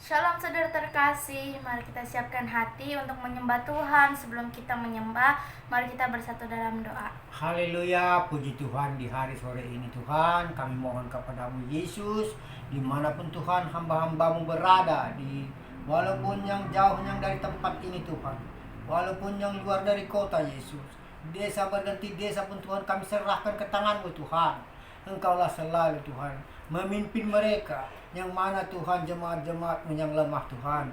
Shalom saudara terkasih, mari kita siapkan hati untuk menyembah Tuhan. Sebelum kita menyembah, mari kita bersatu dalam doa. Haleluya, puji Tuhan di hari sore ini Tuhan. Kami mohon kepadamu Yesus, dimanapun Tuhan hamba-hambamu berada, walaupun yang jauh yang dari tempat ini Tuhan, walaupun yang luar dari kota Yesus, desa berganti desa pun Tuhan kami serahkan ke tangan-Mu Tuhan. Engkaulah selalu Tuhan memimpin mereka, yang mana Tuhan jemaat-jemaat-Mu yang lemah Tuhan.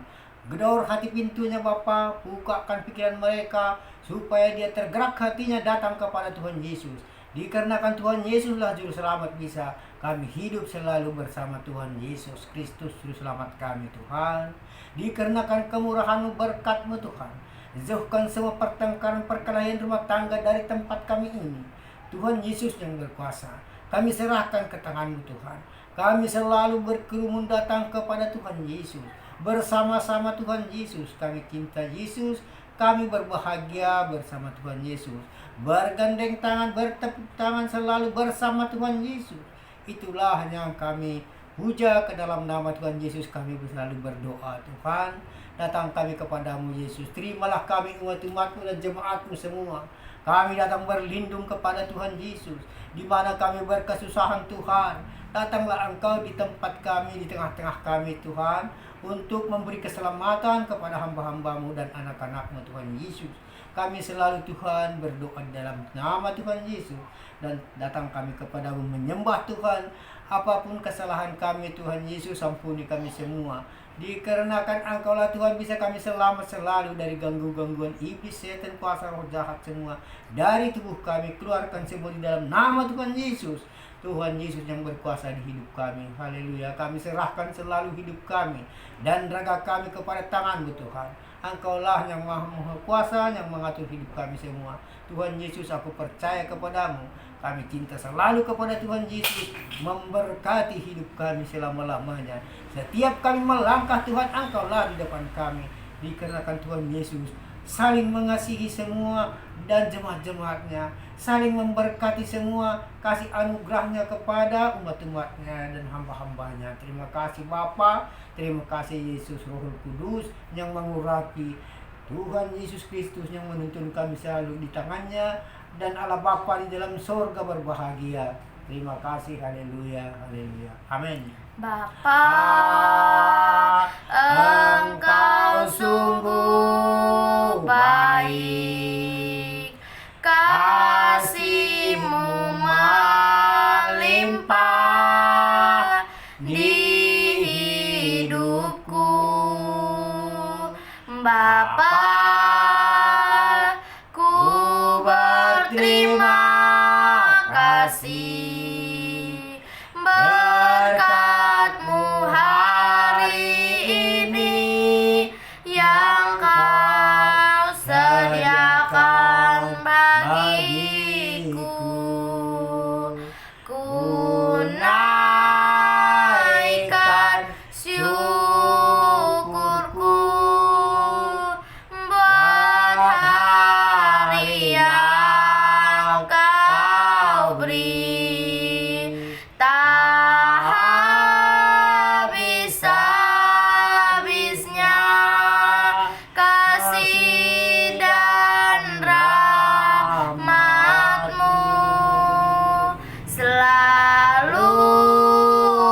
Gedor hati pintunya Bapa, bukakan pikiran mereka supaya dia tergerak hatinya datang kepada Tuhan Yesus. Dikarenakan Tuhan Yesuslah juru selamat bisa kami hidup selalu bersama Tuhan Yesus Kristus juru selamat kami Tuhan. Dikarenakan kemurahan-Mu, berkat-Mu Tuhan, jauhkan semua pertengkaran perkelahian rumah tangga dari tempat kami ini. Tuhan Yesus yang berkuasa, kami serahkan ke tangan-Mu Tuhan. Kami selalu berkerumun datang kepada Tuhan Yesus. Bersama-sama Tuhan Yesus, kami cinta Yesus, kami berbahagia bersama Tuhan Yesus. Bergandeng tangan, bertepuk tangan selalu bersama Tuhan Yesus. Itulah yang kami puja ke dalam nama Tuhan Yesus. Kami selalu berdoa Tuhan. Datang kami kepadamu Yesus. Terimalah kami umat-umat-Mu dan jemaat-Mu semua. Kami datang berlindung kepada Tuhan Yesus. Di mana kami berkesusahan Tuhan, datanglah Engkau di tempat kami, di tengah-tengah kami Tuhan, untuk memberi keselamatan kepada hamba-hamba-Mu dan anak-anak-Mu Tuhan Yesus. Kami selalu Tuhan berdoa dalam nama Tuhan Yesus, dan datang kami kepadamu menyembah Tuhan. Apapun kesalahan kami Tuhan Yesus, ampuni kami semua. Dikarenakan Engkaulah Tuhan bisa kami selamat selalu dari gangguan iblis, setan, kuasa roh jahat semua dari tubuh kami. Keluarkan semua di dalam nama Tuhan Yesus. Tuhan Yesus yang berkuasa di hidup kami. Haleluya. Kami serahkan selalu hidup kami dan raga kami kepada tangan-Mu Tuhan. Engkaulah yang maha kuasa, yang mengatur hidup kami semua. Tuhan Yesus, aku percaya kepadamu. Kami cinta selalu kepada Tuhan Yesus, memberkati hidup kami selama-lamanya. Setiap kami melangkah Tuhan, Engkaulah di depan kami. Dikarenakan Tuhan Yesus saling mengasihi semua dan jemaat-jemaat-Nya, saling memberkati semua, kasih anugerah-Nya kepada umat-umat-Nya dan hamba-hamba-Nya. Terima kasih Bapa, terima kasih Yesus, Roh Kudus yang mengurapi, Tuhan Yesus Kristus yang menuntun kami selalu di tangan-Nya, dan Allah Bapa di dalam sorga berbahagia. Terima kasih, haleluya, haleluya, amin. Bapa, Engkau sungguh baik, kasih-Mu melimpah di hidupku. Bapa, ku berterima kasih berkat-Mu hari ini yang Kau sediakan bagiku. Ku naikkan syukurku buat hari yang Kau beri. Tak habis-habisnya kasih dan rahmat-Mu, selalu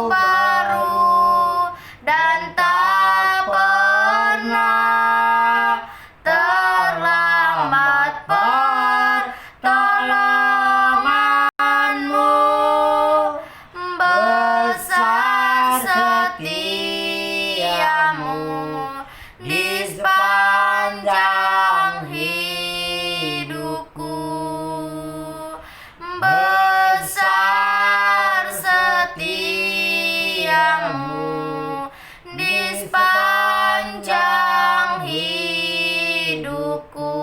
baru dan tak pernah terlambat pertolongan-Mu. Besar setia-Mu di sepanjang hidupku. Besar setia-Mu di sepanjang hidupku.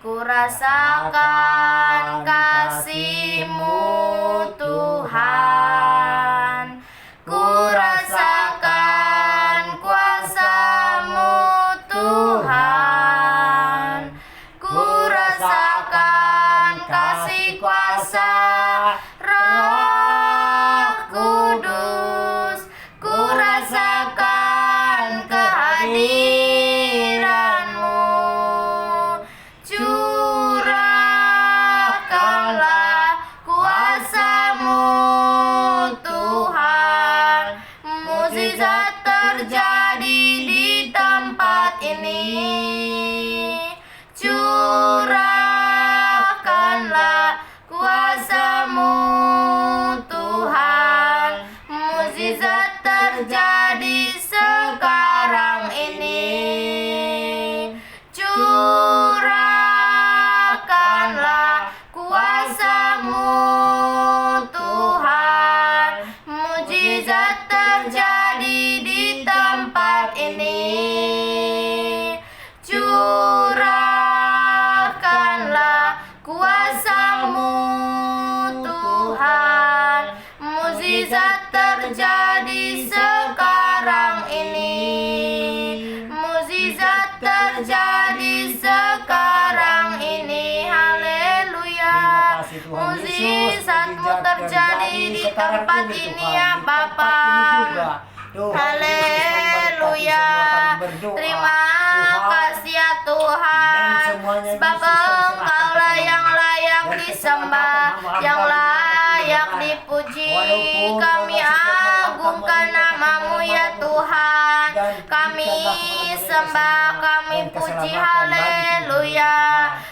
Ku rasakan kasih-Mu Tuhan, ku rasakan kuasa-Mu Tuhan, ku rasakan kasih kuasa Roh Kudus, ku rasakan terjadi di tempat ini. Curahkanlah kuasa-Mu Tuhan, mukjizat terjadi sekarang ini. Curahkanlah kuasa-Mu Tuhan, mukjizat terjadi di tempat ini. Curahkanlah kuasa-Mu Tuhan, mukjizat terjadi sekarang ini. Mukjizat terjadi sekarang ini. Haleluya. Mukjizat-Mu terjadi di tempat ini ya Bapa. Haleluya. Terima kasih ya Tuhan, sebab Engkau-Lah yang layak disembah, yang layak dipuji. Kami agungkan nama-Mu ya Tuhan, kami sembah, kami puji. Haleluya.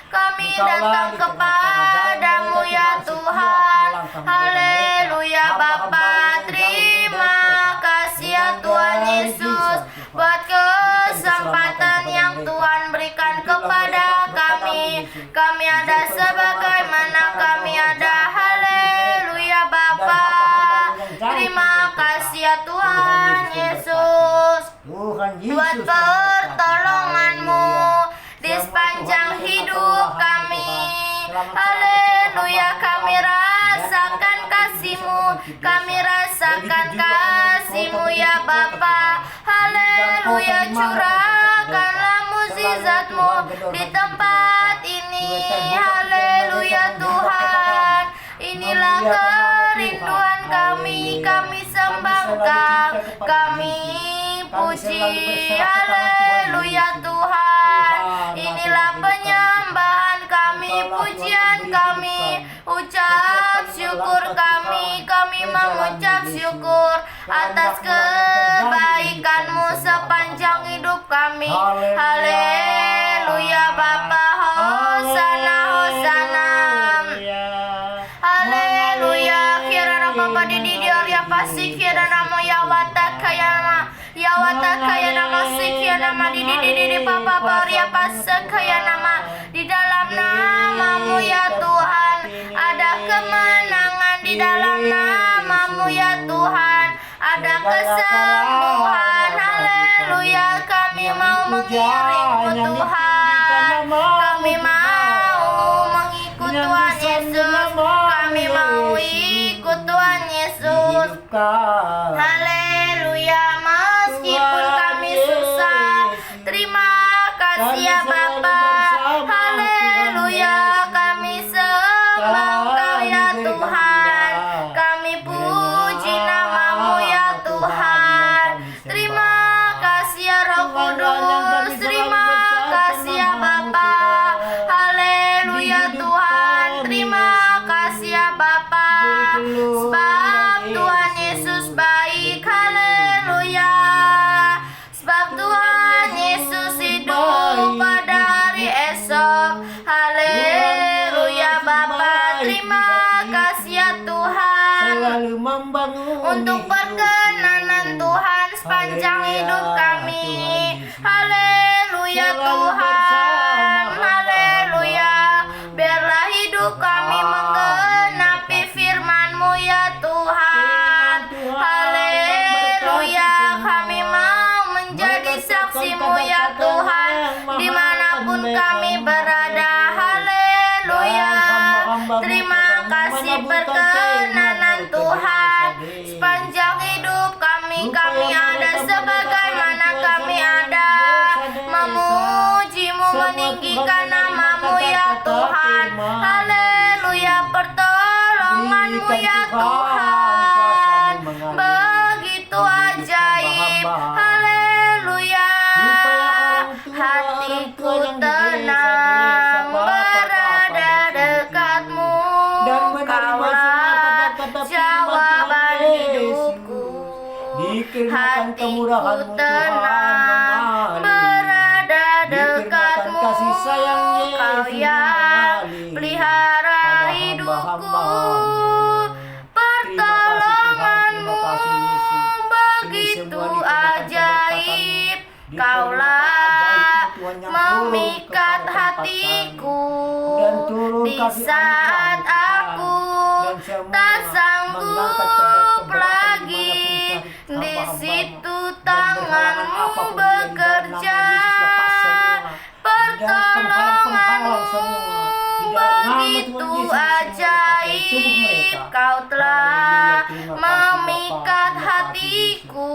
Kami datang kepadamu ya Tuhan. Haleluya Bapa. Terima kasih ya Tuhan Yesus buat kesempatan yang Tuhan berikan kepada kami. Kami ada sebagaimana kami ada. Haleluya Bapa. Terima kasih ya Tuhan Yesus buat pertolongan-Mu di sepanjang hidup kami. Haleluya. Kami rasakan kasih-Mu, kami rasakan kasih-Mu ya Bapa. Haleluya. Curahkanlah mukjizat-Mu di tempat ini. Haleluya Tuhan. Inilah kerinduan kami sembah Engkau, kami puji. Haleluya Tuhan. Inilah penyembahan kami, pujian kami, ucap syukur kami mengucap syukur atas kebaikan-Mu sepanjang hidup kami. Haleluya Bapa. Hosana, Hosana. Haleluya. Kirana Bapa di dia pasti kirana mo yawata kaya nama sikia nama di Papa Baria pasti kaya nama. Di dalam nama-Mu ya Tuhan ada kemenangan, di dalam nama-Mu ya Tuhan ada kesembuhan. Haleluya. Kami mau mengiring Tuhan, kami mau mengikut Tuhan Yesus, kami mau ikut Tuhan Yesus. Haleluya. Meskipun kami susah, terima kasih ya Bapa. Haleluya. Kami sembah Engkau ya Tuhan, kami puji nama-Mu ya Tuhan. Terima kasih ya Roh Kudus, terima kasih ya Bapa. Haleluya Tuhan. Terima kasih ya Bapa, sebab Tuhan Yesus baik. Haleluya. Sebab Tuhan Yesus hidup pada hari esok. Haleluya Bapa. Terima kasih ya Tuhan untuk perkenanan Tuhan sepanjang hidup kami. Haleluya Tuhan. Haleluya. Biarlah hidup kami menggenapi firman-Mu ya Tuhan. Haleluya. Kami mau menjadi saksi-Mu ya Tuhan dimanapun kami berada. Haleluya. Terima kasih perkenanan Tuhan sepanjang hidup kami ada sebagaimana kami ada, memuji-Mu, meninggikan nama-Mu ya Tuhan. Haleluya. Pertolongan-Mu ya Tuhan begitu ajaib. Haleluya. Hatiku tenang berada dekat-Mu, Kaulah jawaban hidupku. Dikarenakan hatiku kemurahan-Mu, Tuhan, tenang mengalir. berada Dikarenakan dekatmu. kasih sayang Yesus Kau yang mengalir pelihara pada hidupku, hamba-hamba-Mu. pertolonganmu Terima kasih Yesus. Ini begitu semua dikarenakan ajaib. keberkatan-Mu. Kaulah Dikarenakan ajaib-Mu, Tuhan, yang turun memikat kepada tempat hatiku kami. Dan turun di kasih saat anugerah-Mu, Tuhan. aku Dan semua tak sanggup mengangkat keberatan lagi. dimanapun Di hamba-hamba-Mu. situ Dan berhalangan tanganmu apapun yang di dalam bekerja, nama Yesus, lepas semua. pertolonganmu semua. Di dalam nama Tuhan begitu Yesus, semua pakai tubuh ajaib. mereka. Kau telah Haleluya, terima kasih, memikat Bapa. Terima kasih, hatiku.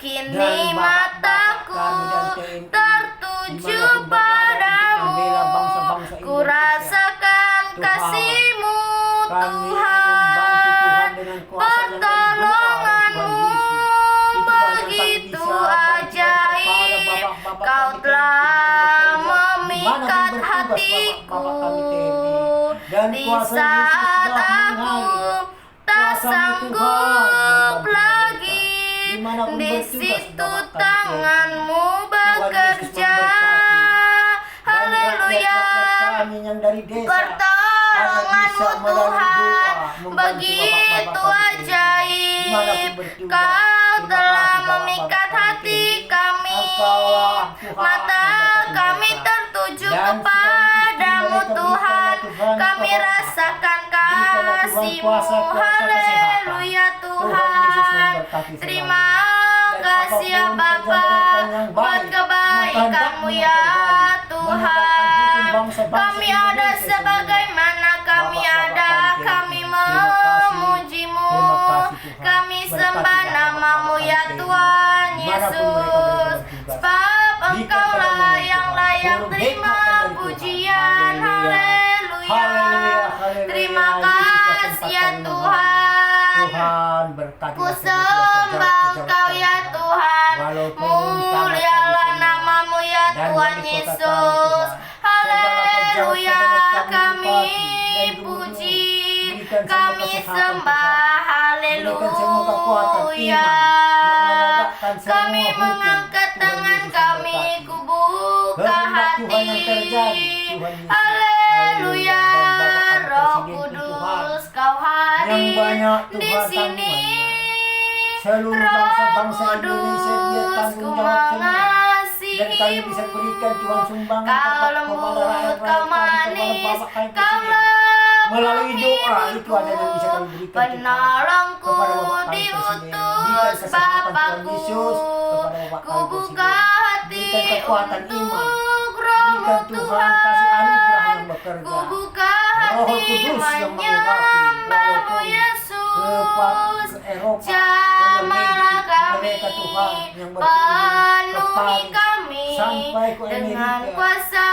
Kini Dan mataku kami dan TNI, tertuju dimanapun berada, untuk membela padamu. bangsa-bangsa Ku Indonesia. rasakan Tuhan, kasih-Mu, kami membantu Tuhan. Tuhan dengan kuasa yang dari doa, Pertolonganmu Tuhan Yesus. Itulah yang kami begitu bisa bantu ajaib. kepada Bapak-Bapak Kau kami telah TNI, memikat dimanapun bertugas hatiku. Bapak-Bapak kami TNI. Dan Di kuasa Yesus saat telah aku mengalir. tak Kuasa-Mu, Tuhan, sanggup membantu lagi. mereka. Dimanapun Di bertugas, situ Bapak kami tangan-Mu bekerja. dan Haleluya. rakyat-rakyat kami yang dari desa Pertolonganmu, Tuhan, begitu ajaib. Kau telah memikat hati kami. Mata kami tertuju kepadamu, Tuhan. Kami rasakan kasih-Mu. Haleluya, Tuhan. Terima kasih ya Bapa buat kebaikan-Mu ya Tuhan. Kami ada sebagaimana kami ada, kami memuji-Mu. Kami sembah nama-Mu ya Tuhan Yesus. Sebab Engkaulah yang layak terima pujian. Haleluya. Terima kasih ya Tuhan. Tuhan berkati Ku sembah Engkau ya Tuhan. Mulialah nama-Mu ya Tuhan Yesus. Haleluya. Kami puji, kami sembah. Haleluya. Kami mengangkat tangan kami, ku buka hati. Haleluya. Roh Kudus, Kau hadir di sini. Seluruh bangsa-bangsa Indonesia dia tanggung jawab semua. Dan kami bisa berikan Tuhan sumbangan Kau lembut, Kau manis, Kau melalui doa itu ada yang bisa kami berikan penolongku kepada Bapak kami diutus Bapakku. Ku buka hati untuk Roh-Mu Tuhan kasih anugerah yang bekerja. Ku buka Roh hati Kudus yang menyembah-Mu ke Yesus. Eropa, Jamahlah kami, mereka Tuhan yang penuhi kami sampai ke dengan Amerika. kuasa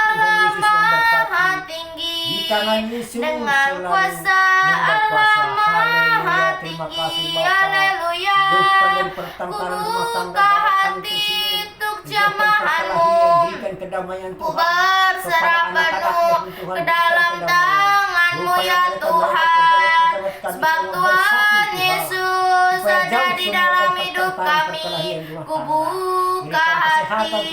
Tuhan Yesus Allah memberkati. Maha Tinggi, Di tangan Yesus dengan selalu kuasa yang Allah berkuasa. Maha Haleluya, terima kasih Tinggi. Bapa. Haleluya. Jauhkan dari Ku pertengkaran rumah tangga buka Bapak kami hati tersebut. untuk Jauhkan jamahan-Mu. perkelahian, berikan kedamaian Ku Tuhan berserah kepada anak-anaknya, penuh Tuhan, ke berikan dalam kedamaian. tangan-Mu Supaya ya mereka Tuhan. pejabat-pejabat kami Sebab semua Tuhan bersatu, Yesus Supaya ada jauh di semua dalam dari hidup pertengkaran, kami. perkelahian rumah Ku tangga. buka Berikan kesehatan, hati. Tuhan.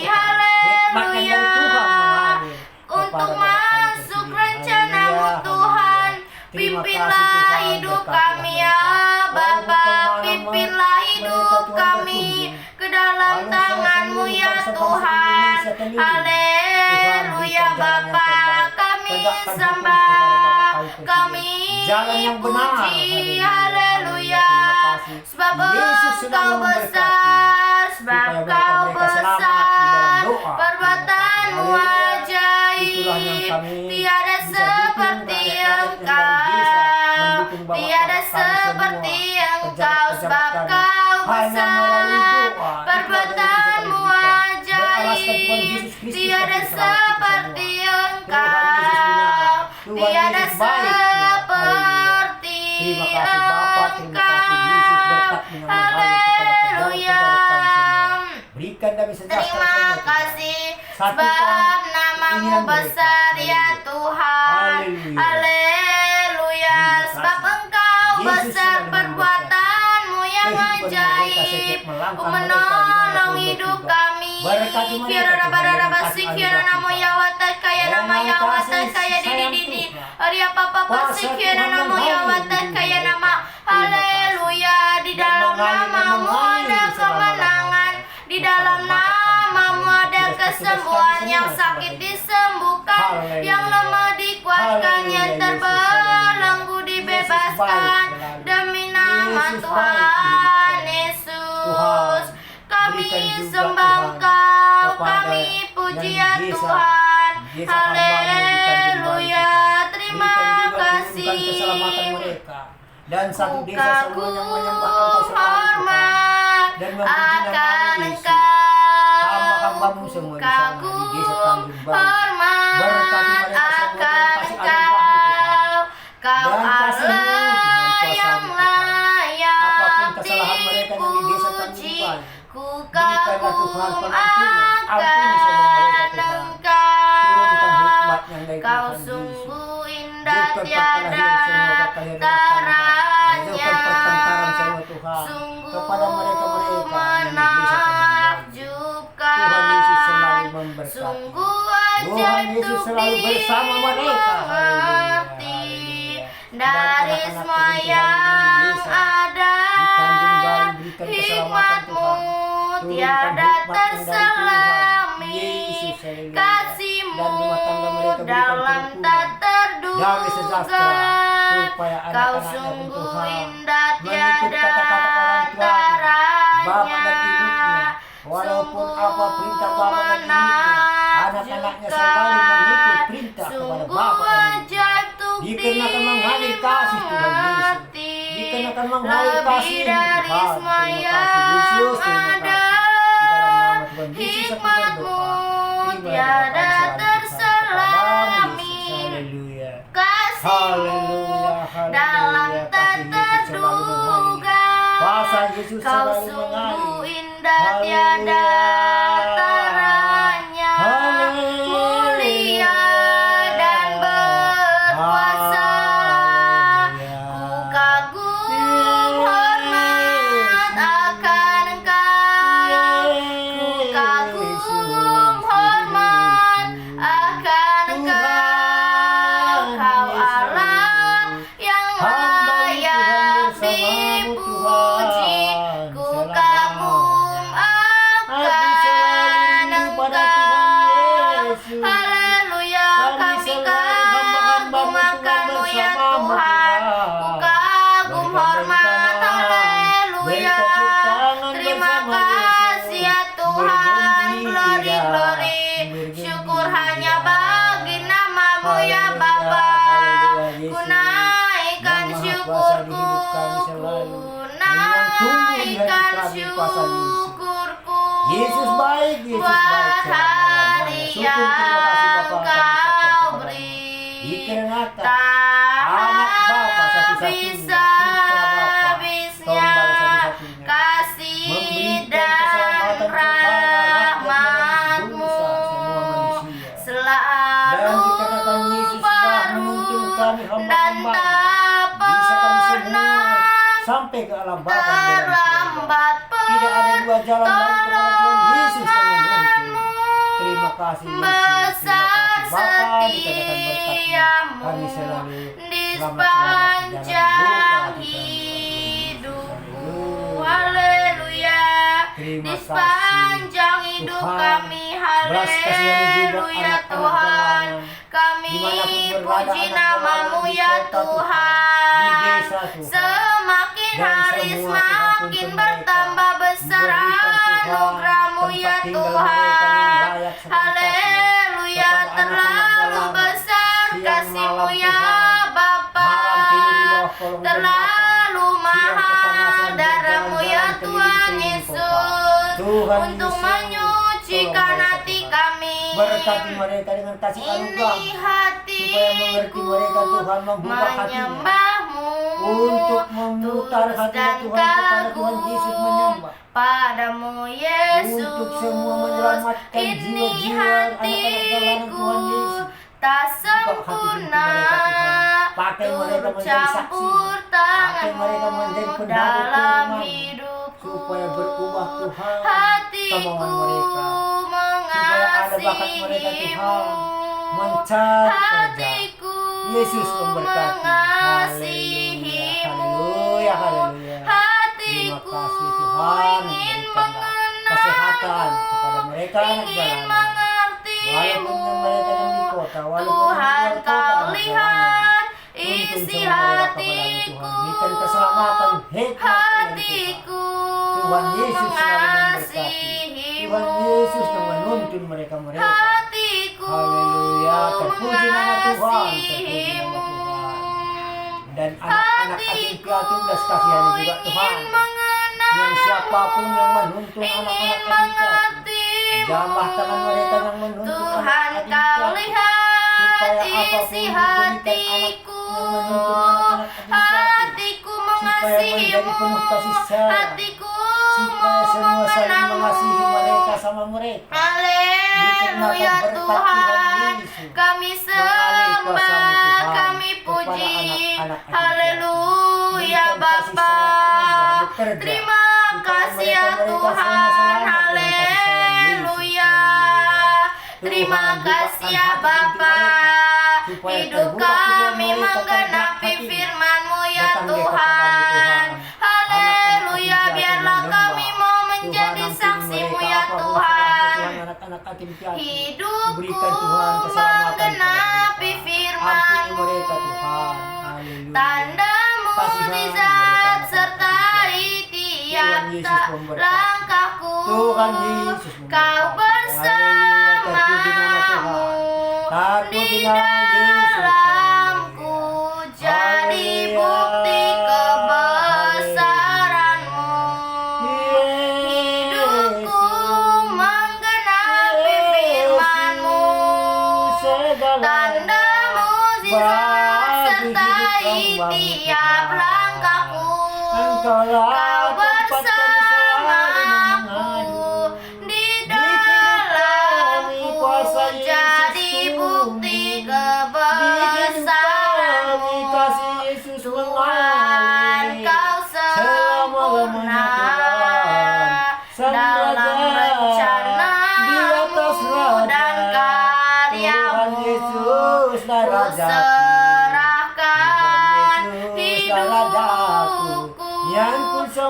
Hikmat yang dari Tuhan mengalir Untuk kepada Bapak kami masuk tersebut. rencana-Mu Haleluya, Tuhan. haleluya. Terima kasih, Pimpinlah Tuhan, hidup berkatilah kami ya mereka. Bapa. Walaupun kemana-mana Pimpinlah hidup mereka, Tuhan, kami berkunjung. ke dalam Lalu tangan-Mu seluruh ya bangsa-bangsa Tuhan. Indonesia keliling. Haleluya Tuhan, berikan jalan yang Bapa. terbaik. Kami Tegakkan hukum sembah, kepada Bapak kami Presiden. kami Jalan yang benar. puji. Haleluya, Haleluya. terima kasih. Sebab Yesus Engkau selalu memberkati. besar, sebab Supaya Kau mereka selamat di dalam besar. doa. Perbuatan-Mu Haleluya. ajaib. Itulah yang kami Tiada bisa seperti dukung rakyat-rakyat yang Engkau. dari desa, mendukung Bapak Tiada kami semua, seperti Engkau, pejabat-pejabat sebab kami. Kau Hanya melalui besar. doa, Perbuatan-Mu itu ada yang bisa kami berikan. ajaib. Beralaskan Tuhan Yesus Kristus Tiada yang telah seperti Engkau. Tuhan Yesus benar. Tuhan Tiada Yesus baik. seperti Terima kasih Bapa, terima kasih Yesus, berkat dengan mengalir kepada Haleluya. pejabat-pejabat kami semua. Berikan kami sejahtera Terima semua, Tuhan. kasih Satukan sebab nama-Mu keinginan mereka. besar ya Haleluya. Tuhan. Haleluya. Haleluya. Terima Sebab kasih. Engkau Yesus besar, selalu perbuatan-Mu yang Kehidupan ajaib, menolong hidup kami. Kirana barara basi, kirana moya watai kaya nama ya watai kaya didi. Arya papa basi, kirana moya watai kaya nama. Haleluya, di dalam namamu ada kemenangan, di dalam namamu ada kesembuhan, yang sakit disembuhkan, yang lemah dikuatkan, yang terbelenggu dibebaskan. Demi nama Tuhan Yesus, kami sembah Engkau, kami puji ya Tuhan. Haleluya, terima kasih. Dan satu desa semuanya menyembah Engkau selalu dan memuji nama Yesus. Hamba-hambamu semua di sana di desa Tanjung Baru, berkati mereka semua dan kasih anugerah Tuhan, dan kasih-Mu Tuhan yang layak apapun kesalahan mereka yang di desa Tanjung Baru, berikanlah Tuhan pengampunan, ampuni semua mereka Tuhan, turunkan hikmat yang dari Kau Tuhan Yesus. sungguh indah Jauhkan tiada perkelahian taranya, jauhkan pertengkaran semua Tuhan sungguh kepada mereka-mereka yang di desa menakjubkan, Tuhan Yesus selalu memberkati. sungguh Tuhan ajaib Yesus untuk selalu bersama mereka. dimengerti. Dan Dari anak-anak semua Tuhan yang desa, ada, di Tanjung Baru berikan keselamatan hikmat-Mu Tuhan. tiada Turunkan hikmat yang dari terselami, Tuhan. Yesus, haleluya. kasih-Mu Dan rumah tangga mereka berikan dalam kerukunan, tak terduga. damai sejahtera, supaya Kau anak-anaknya pun sungguh Tuhan indah mengikut tiada kata-kata orang tuanya, bapak dan ibunya, taranya, walaupun apa perintah bapak dan ibunya, anak-anaknya selalu mengikut perintah kepada bapak dan ibunya. Dikarenakan mengalir kasih Tuhan Yesus, dikarenakan mengalir kasih Tuhan. Terima kasih Yesus, terima kasih. Di dalam nama Tuhan Yesus aku berdoa. tiada terselami, Haleluya. kasih-Mu dalam tak terduga. Kuasa Yesus Kau selalu sungguh mengalir. indah tiada taranya, mulia dan berkuasa. Ku kagum hormat akan Engkau, ku kagum hormat akan Engkau. Kau Allah yang layak dipuji, ku kagum akan Engkau. Haleluya, kami kagum akan-Mu ya Tuhan, ku kagum hormat. Haleluya, terima kasih ya Tuhan. Glory, glory, syukur hanya bagi nama-Mu ya Bapa. Ku naikkan syukurku, ku naikkan syukurku Yesus baik, Yesus baik. buat hari yang Kau beri. Dikarenakan Tak anak Bapa satu-satunya, bisa putra Bapa, habisnya tunggal satu-satunya, kasih memberikan dan keselamatan kepada rakyat yang rahmat-Mu menebus dosa semua manusia. Dan selalu dikarenakan Yesus telah baru menuntun kami dan hamba-hamba, tak bisa kami semua pernah sampai ke alam Bapa yang dalam surga. terlambat. Tidak ada dua jalan lain kepada Tuhan Yesus yang menuntun. Terima kasih Yesus, Besar terima kasih Bapa, dikatakan berkat-Mu setiamu kami selalu di selamat-selamat di dalam sepanjang doa kita. hidupku. Haleluya. Haleluya. Terima Di kasih sepanjang hidup Tuhan. kami. Belas kasihan juga Haleluya anak-anak Tuhan. jalanan, Kami dimanapun berada puji anak nama-Mu jalanan, di ya kota Tuhan, Tuhan. di desa Tuhan. Semakin Dan hari semua Tuhan semakin tuntun bertambah mereka. besar Berikan Tuhan anugerah-Mu tempat ya tinggal mereka yang Tuhan. layak seperti Haleluya, kepada terlalu anak-anak jalanan. besar Siang kasih-Mu malam ya Tuhan, Bapa. malam tidur di bawah kolong jembatan, Terlalu siang mahal kepanasan darah-Mu ya berjalan-jalan Tuhan keliling-keliling kota. Yesus, Tuhan untuk Yesus, menyucikan tolong mereka, hati Tuhan. kami. Berkati mereka dengan kasih Ini anugerah, supaya mengerti hatiku mereka Tuhan, membuka hatinya menyembah-Mu untuk memutar tulus hatinya dan Tuhan kepada Tuhan Yesus kagum menyembah. padamu Yesus. Untuk semua menyelamatkan Ini jiwa-jiwa anak-anak jalanan hatiku Tuhan Yesus. tak Buka hati sempurna, mereka Tuhan. Pakai mereka turut menjadi saksi. campur Pakai mereka menjadi tangan-Mu pendapat dalam firman. hidupku. supaya berubah Tuhan hatiku kemauan mereka, supaya ada bakat mereka Tuhan mencari kerja. hatiku Yesus memberkati. Haleluya, haleluya, haleluya. Terima hatiku kasih Tuhan, ingin berikanlah kesehatan kepada mereka anak jalanan. Walaupun yang mereka yang di kota, walaupun yang Tuhan, di luar kota Kau anak lihat jalanan. isi Tuntun semua mereka kepadamu hatiku, Tuhan. Berikan keselamatan, hikmat dari Tuhan. hatiku Tuhan Yesus selalu memberkati. mengasihimu, Tuhan Yesus yang menuntun mereka-mereka. hatiku Haleluya, terpuji nama Tuhan, terpuji nama Tuhan. Dan anak-anak yatim piatu belas kasihani juga Tuhan. Yang siapapun yang menuntun anak-anak yatim piatu, jamah tangan mereka yang menuntun Tuhan, anak yatim Kau piatu, lihat supaya isi apapun diberikan hatiku, hatiku supaya menjadi mengasihimu, penuh kasih sayang, hatiku supaya semua saling mengenangmu. mengasihi mereka sama mereka. Haleluya Dikenakan berkat Tuhan, Yesus. kami Mengalir kuasa-Mu, sembah, Tuhan, kami kepada puji. anak-anak yatim Haleluya Berikan kasih Bapa, sayang yang bekerja, terima supaya kasih ya mereka-mereka semua Tuhan. selamat dengan kasih sayang Yesus. Haleluya. Terima Tuhan, kasih bukakan ya hati Bapa, supaya hidup terbuka hati kami mereka menggenapi tergerak hatinya. firman-Mu ya Datang dia kepadamu, Tuhan. Tuhan. Haleluya, Anak-anak yatim biarlah piatu kami menyembah. mau Tuhan, menjadi ampuni saksi-Mu mereka ya apapun Tuhan. salahnya, Tuhan, anak-anak yatim piatu. Hidupku Berikan Tuhan keselamatan menggenapi kepada mereka. firman-Mu. Ampuni mereka Tuhan. Haleluya. Tanda Kasihani mukjizat mereka, sertai Tuhan Yesus tiap memberkati. langkahku. Tuhan Yesus memberkati. Kau Haleluya, terpuji nama bersamamu Tuhan. di Terpuji nama Yesus. dalamku, jadi bukti kebesaran-Mu. Hidupku menggenapi firman-Mu. Tanda mukjizat sertai tiap langkahku. Kau bersamaku di dalamku, jadi bukti kebesaran-Mu. Tuhan, Kau sempurna dalam rencana-Mu dan karya-Mu. Ku serahkan hidupku,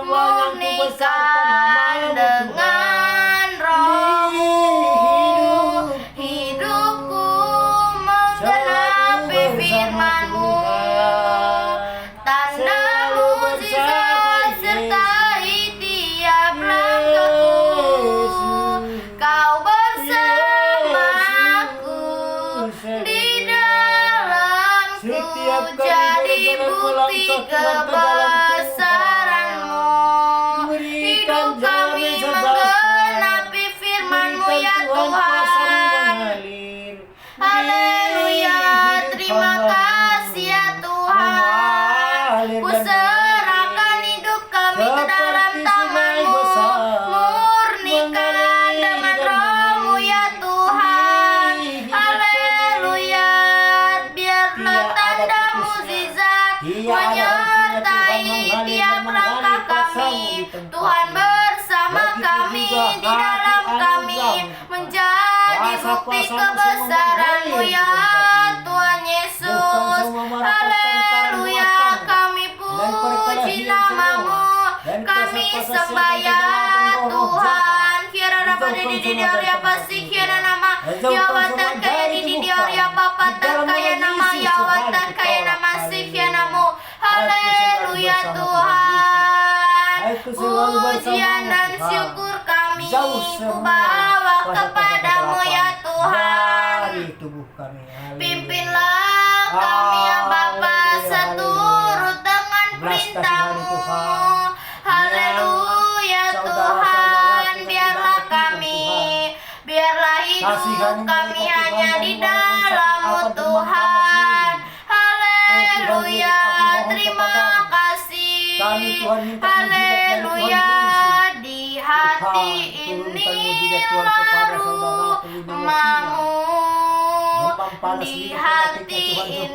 murnikan dengan Roh-Mu. Hidupku menggenapi firman-Mu. Tanda mukjizat sertai tiap langkahku. Kau bersamaku di dalamku, jadi bukti kebesaran-Mu. Hidup kami menggenapi firman-Mu ya Tuhan. Haleluya, terima kasih ya Tuhan. Ku serahkan hidup kami ke dalam tangan-Mu. Murnikan dengan Roh-Mu ya Tuhan. Haleluya, biarlah tanda mukjizat menyertai tiap langkah kami. Tuhan bersama kami, di dalam kami, menjadi bukti kebesaran-Mu ya Tuhan Yesus. Haleluya, kami puji nama-Mu, kami sembah ya Tuhan. Kirana pada di area pasti kirana nama Yawatan kaya di area papatan kaya nama Yawatan kaya nama Sikianamu. Haleluya Tuhan. Pujian dan syukur kami ku bawa kepadamu ya Tuhan. Pimpinlah kami ya Bapa seturut dengan perintah-Mu. Haleluya Tuhan, biarlah hidup kami hanya di dalam-Mu Tuhan. Haleluya, terima kasih. Haleluya, di hati ini rumah-Mu. Di hati ini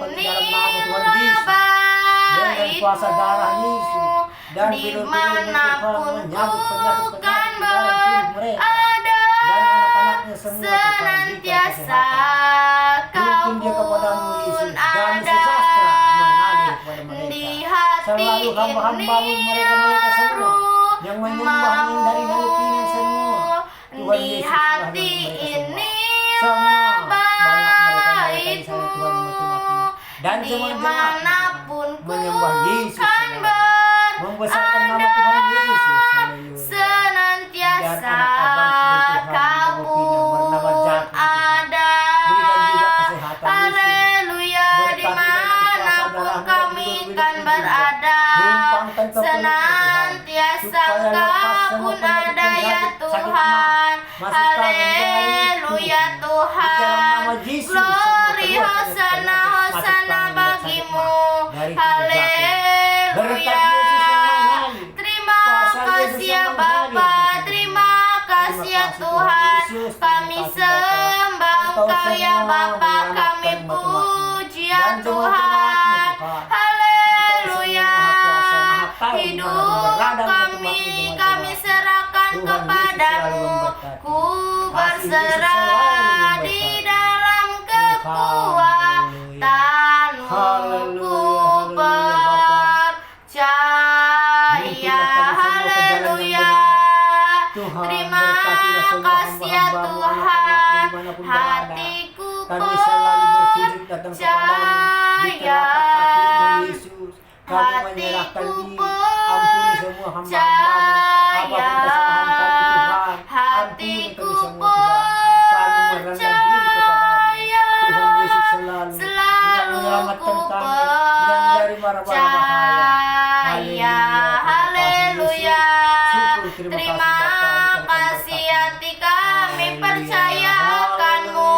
dengan kuasa darah Yesus. Dan dimanapun penyakit-penyakit Tuhan di dalam tubuh mereka. berada, Dan anak-anaknya semua Tuhan berikan senantiasa kesehatan. Kau Tuntun dia kepadamu Yesus, pun damai ada sejahtera mengalir kepada mereka. di hati Selalu hamba-hambamu ini mereka semua yang menyembah mau dari lalu pinang semua. Tuhan di Yesus hati lahirkan mereka ini semua. Banyak mereka di sana baikmu Tuhan memati-mati. Dan dimanapun ku menyembah Yesus kan selalu. Membesarkan nama Tuhan Yesus. Haleluya. senantiasa Dan anak-anak Tuhan Kau di bawah bernama pun Jatuh, Tuhan. ada. Berikan juga kesehatan Yesus. Haleluya, Berkati dimanapun dan kami kan berada, Tumpangkan kepada senantiasa Tuhan, supaya lepas Kau semua pun ada penyakit ya sakit Tuhan. masuk tangan Haleluya jariku. Di dalam Tuhan, nama Yesus, glory semua Hosana penyakit masuk Hosana tangan bagimu. dari tubuh jatuh. Berkat Haleluya. Yesus yang mengalir. Terima Kuasa Yesus kasih ya yang mengalir. Bapa, terima kasih ya Tuhan. Yesus. Kami Terima kasih, sembah Bapa. Engkau ya Engkau Bapa, semua kami menyelamatkan puji ya Dan Tuhan. Tuhan. Haleluya. Engkau Hidup berada kami serahkan Tuhan Yesus selalu kepadamu. memberkati. Ku Kasih Yesus berserah selalu di memberkati. dalam kekuatanmu. Haleluya, Ku haleluya, percaya. Haleluya. Tuhan, Terima berkatilah semua kasih ya hamba-hambamu, Tuhan. anak-anakmu dimanapun berada. Hatiku Kami selalu bersujud datang kepadamu di telapak kakimu Yesus. Kami menyerahkan diri, ampuni semua hamba-hambamu. Apapun kesalahan kami Tuhan, ampuni kami semua Tuhan. Kami merendah diri kepadamu. Tuhan Yesus selalu yang menyelamatkan kami yang dari mara-mara bahaya. Haleluya. Syukur, Terima Bapa, kasih hati kami percayakanmu.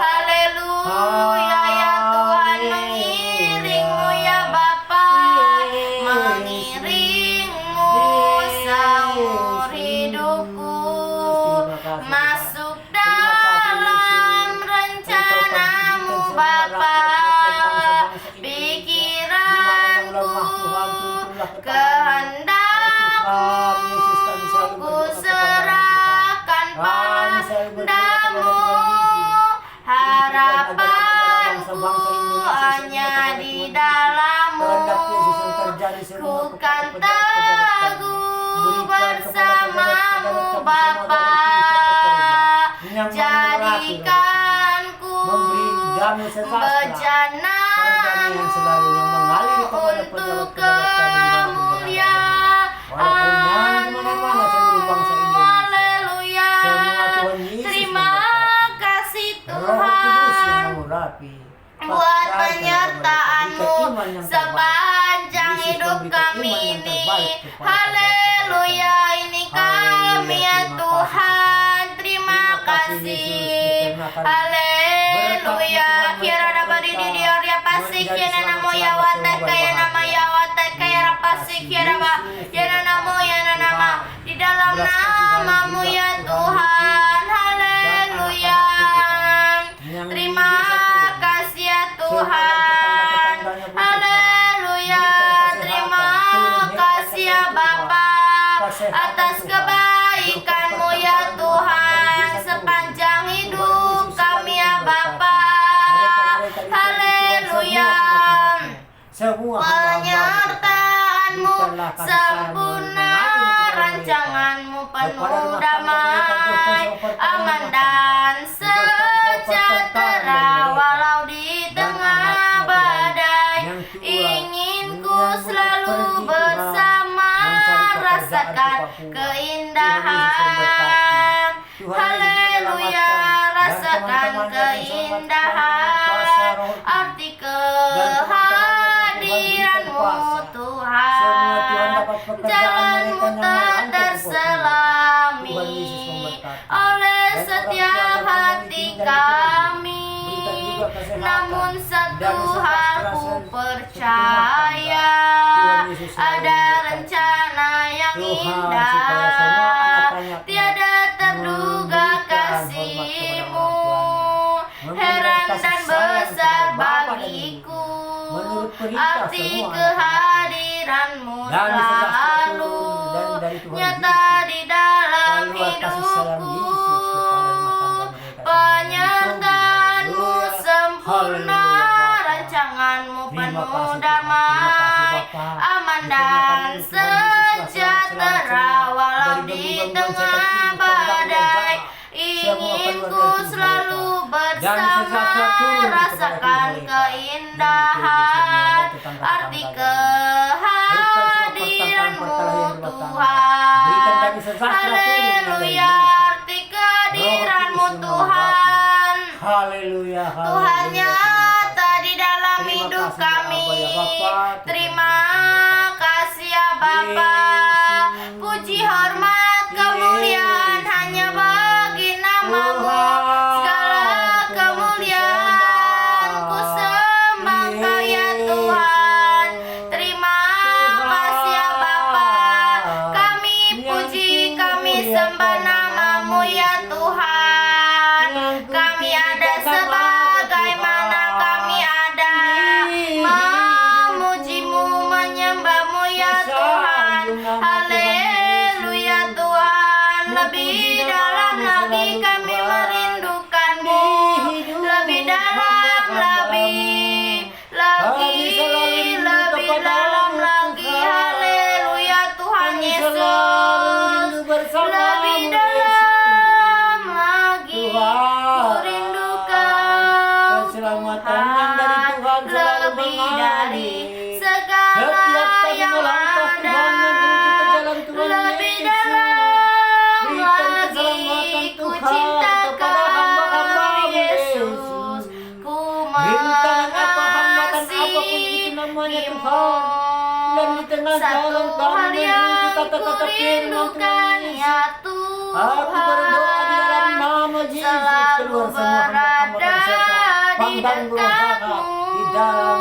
Haleluya ya Tuhan, mengiringmu ya Bapa, mengiringmu seumur hidupku, masuk dalam rencanamu Bapa, pikiranku, kehendakmu, ku serahkan padamu, harapanku hanya di dalammu, ku kan teguh bersamamu Bapa, jadikanku bejana untuk kemuliaan-Mu. Haleluya. Terima kasih Tuhan buat penyertaan-Mu sepanjang hidup kami ini. Haleluya, ini kami ya Tuhan. Terima kasih. Haleluya. Kirana bari di dia pasik ya namo ya wata kaya nama ya wata kaya rapasik ya nama ya nama di dalam namamu ya Tuhan. Haleluya. Terima kasih ya Tuhan. Haleluya. Terima kasih ya Bapa atas kebaikan-Mu ya Tuhan sepanjang hidup kami ya Bapa. Haleluya. Penyertaan-Mu sempurna, rancangan-Mu penuh damai, aman dan sejahtera walau di tengah badai. Ingin ku selalu bersama, rasakan keindahan. Haleluya, rasakan keindahan arti kehadiran-Mu Tuhan. Jalan-Mu tak terselami oleh setiap hati kami. Namun satu hal ku percaya, ada rencana yang indah, tiada terduga kasih-Mu, heran dan besar bagiku arti kehadiran-Mu Dan sejahtera selalu turun dan dari Tuhan nyata di dalam keluar kasih sayang hidupku. Yesus kepada rumah tangga mereka. Penyertaanmu Haleluya. sempurna, Haleluya, Bapa. rancanganmu Terima penuh kasih, Tuhan. damai, Terima kasih, Bapa. aman Di tengah dan kami, Tuhan Yesus, sejahtera walau dari di gangguan tengah setan ini, badai. semua Inginku keluarga itu selalu mereka. Dan bersama, sejahtera turun kepada rasakan mereka. keindahan Dan di arti tetangga-tetangga. kehadiranmu Berikan Tuhan. kami sejahtera turun yang dari Haleluya, Yesus. arti kehadiranmu Roh Kudus yang Tuhan. Haleluya, Tuhan haleluya. nyata di dalam Terima hidup kasih, ya kami. Abba, ya Bapa. Terima kasih ya Bapa. Yesus. Puji hormat kemuliaan Yesus. hanya bagi namamu. Tuhan, Segala Tuhan, kemuliaan ku sembah Kau ya Tuhan. Terima kasih ya Bapa. Kami puji, kami sembah namamu ya Tuhan. Kami ada sebagaimana kami ada, memujimu, menyembahmu ya Tuhan. Haleluya Tuhan. Lebih dalam lagi kami merindukanmu, lebih dalam lebih dalam lagi. Haleluya Tuhan Yesus. Lebih dalam lagi ku rindukan keselamatan yang dari Tuhan selalu lebih dari mengalir. segala Setiap kali yang melangkah ada. Tuhan menuju ke jalan Tuhan Lebih Yesus. dalam Berikan lagi keselamatan ku Tuhan cinta kepada hamba-hamba Kau Yesus. Yesus. Ku Rintangan apa hambatan apapun itu mengasihimu. namanya Tuhan. Dan di tengah jalan Satu kami hal yang menuju ku kata-kata firman rindukan Tuhan ya Yesus. Aku berdoa di dalam Tuhan, nama Yesus selalu keluar semua hamba-hamba berada setan, di pandang durhaka di dalam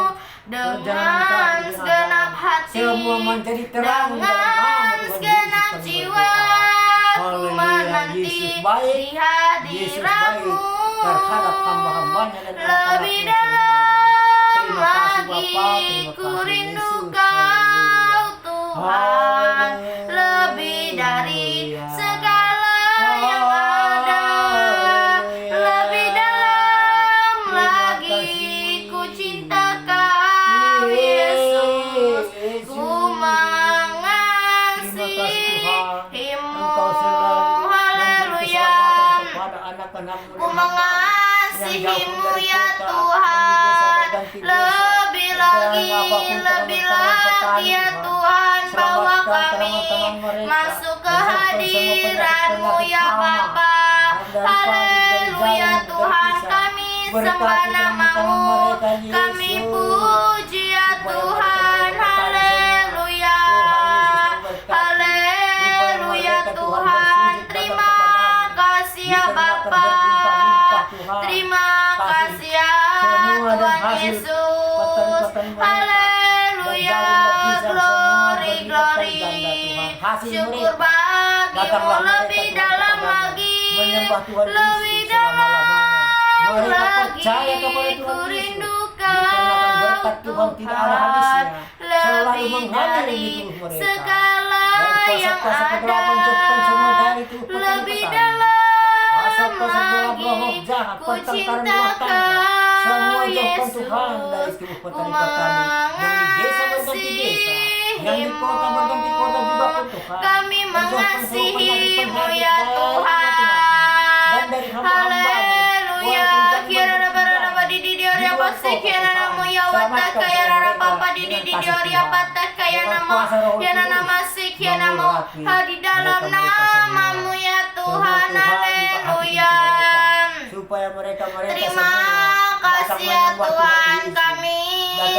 dekatmu perjalanan dengan kami segenap hati, semua menjadi terang di dalam nama dengan Tuhan segenap Yesus kami jiwa. berdoa. Ku Haleluya, menanti Yesus baik, di Yesus baik hadiratmu terhadap hamba-hambanya dan lebih anak-anaknya semua. dalam Terima kasih lagi Bapa, terima ku kasih rindu Yesus. Kau Tuhan, Haleluya. lebih dari Haleluya. segala yang ada, lebih dalam Terima lagi kasih. ku cinta Kau Yesus. Ku mengasihimu. Haleluya. Ku mengasihimu ya Tuhan. Lebih lagi ya Tuhan, bawa kami masuk ke hadirat-Mu ya Bapa. Haleluya Tuhan, kami sembah namamu, kami puji ya Tuhan. Haleluya. Haleluya Tuhan, terima kasih ya Bapa. Terima kasih ya Tuhan Yesus. Haleluya, glory, glory. Syukur bagimu lebih dalam lagi, lebih dalam lagi ku rindukan Tuhan, lebih dari segala yang ada, lebih dalam lagi ku cinta Kau Yesus. Ku mengasihimu, kami mengasihimu ya Tuhan. Haleluya. Kirana barana badidi dioria pasti kirana mo ya wata kaya rara papa didi dioria pata kaya namo ya nana masih ya namo di dalam namamu ya Tuhan. Haleluya. Supaya mereka Terima kasih ya Tuhan, kami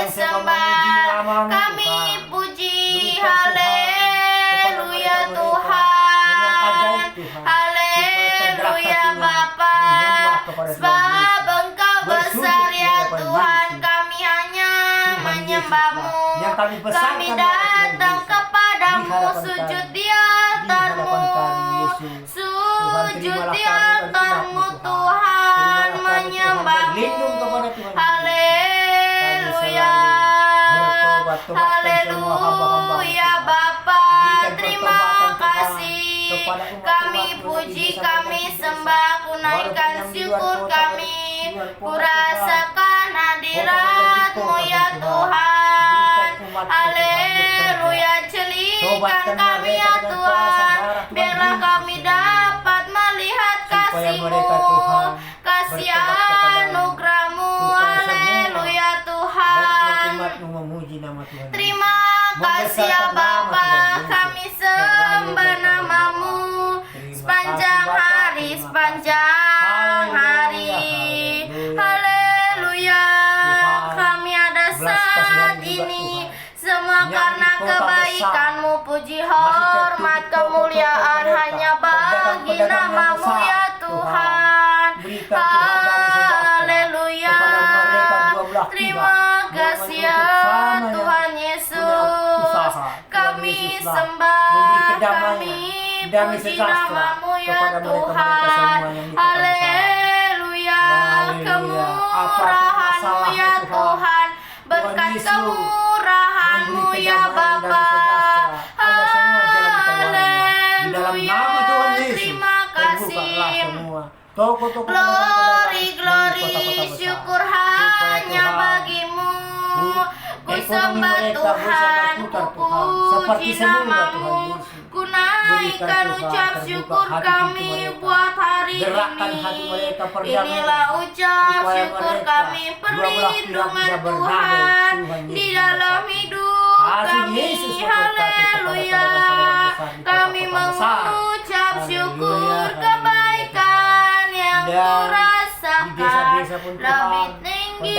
sembah, kami puji. Haleluya Tuhan. Haleluya Bapa. Sebab Engkau besar ya Tuhan, kami hanya menyembah-Mu. Kami datang kepadamu, sujud di altar-Mu, sujud di altar-Mu Tuhan, menyembah-Mu. Haleluya. tobatkan semua hamba-hamba-Mu, Haleluya Tuhan. Bapa, Berikan terima pertobatan, Tuhan, kasih. kepada umat-umat Kami yang puji, di desa kami dan di desa. sembah, ku Walaupun naikkan yang di luar syukur kota, kami. di luar Ku kota, rasakan hadirat-Mu ya Tuhan. Haleluya, jelikan kami ya Tuhan. Biarlah kami dapat melihat kasih-Mu, kasih anugerah-Mu. Haleluya Dan Tuhan. umat-umat-Mu memuji nama Tuhan. Terima kasih ya Bapa, kami sembah nama-Mu sepanjang hari, sepanjang hari. Haleluya, kami ada saat ini semua karena kebaikan-Mu. Puji, hormat, kemuliaan hanya bagi nama-Mu ya Tuhan. Haleluya, terima kasih ya Tuhan Yesus. Kami sembah, kami puji nama-Mu ya Tuhan. Haleluya, kemurahan-Mu ya Tuhan. Berkat kemurahan-Mu ya Bapa. Haleluya, terima kasih. Glory, glory, syukur hanya bagi-Mu. Ku sembah Tuhan, ku puji nama-Mu. Ku naikkan ucap syukur kami buat hari ini. Inilah ucap syukur kami, perlindungan Tuhan di dalam hidup kami. Haleluya, kami mengucap syukur kebaikan yang ku rasakan lebih tinggi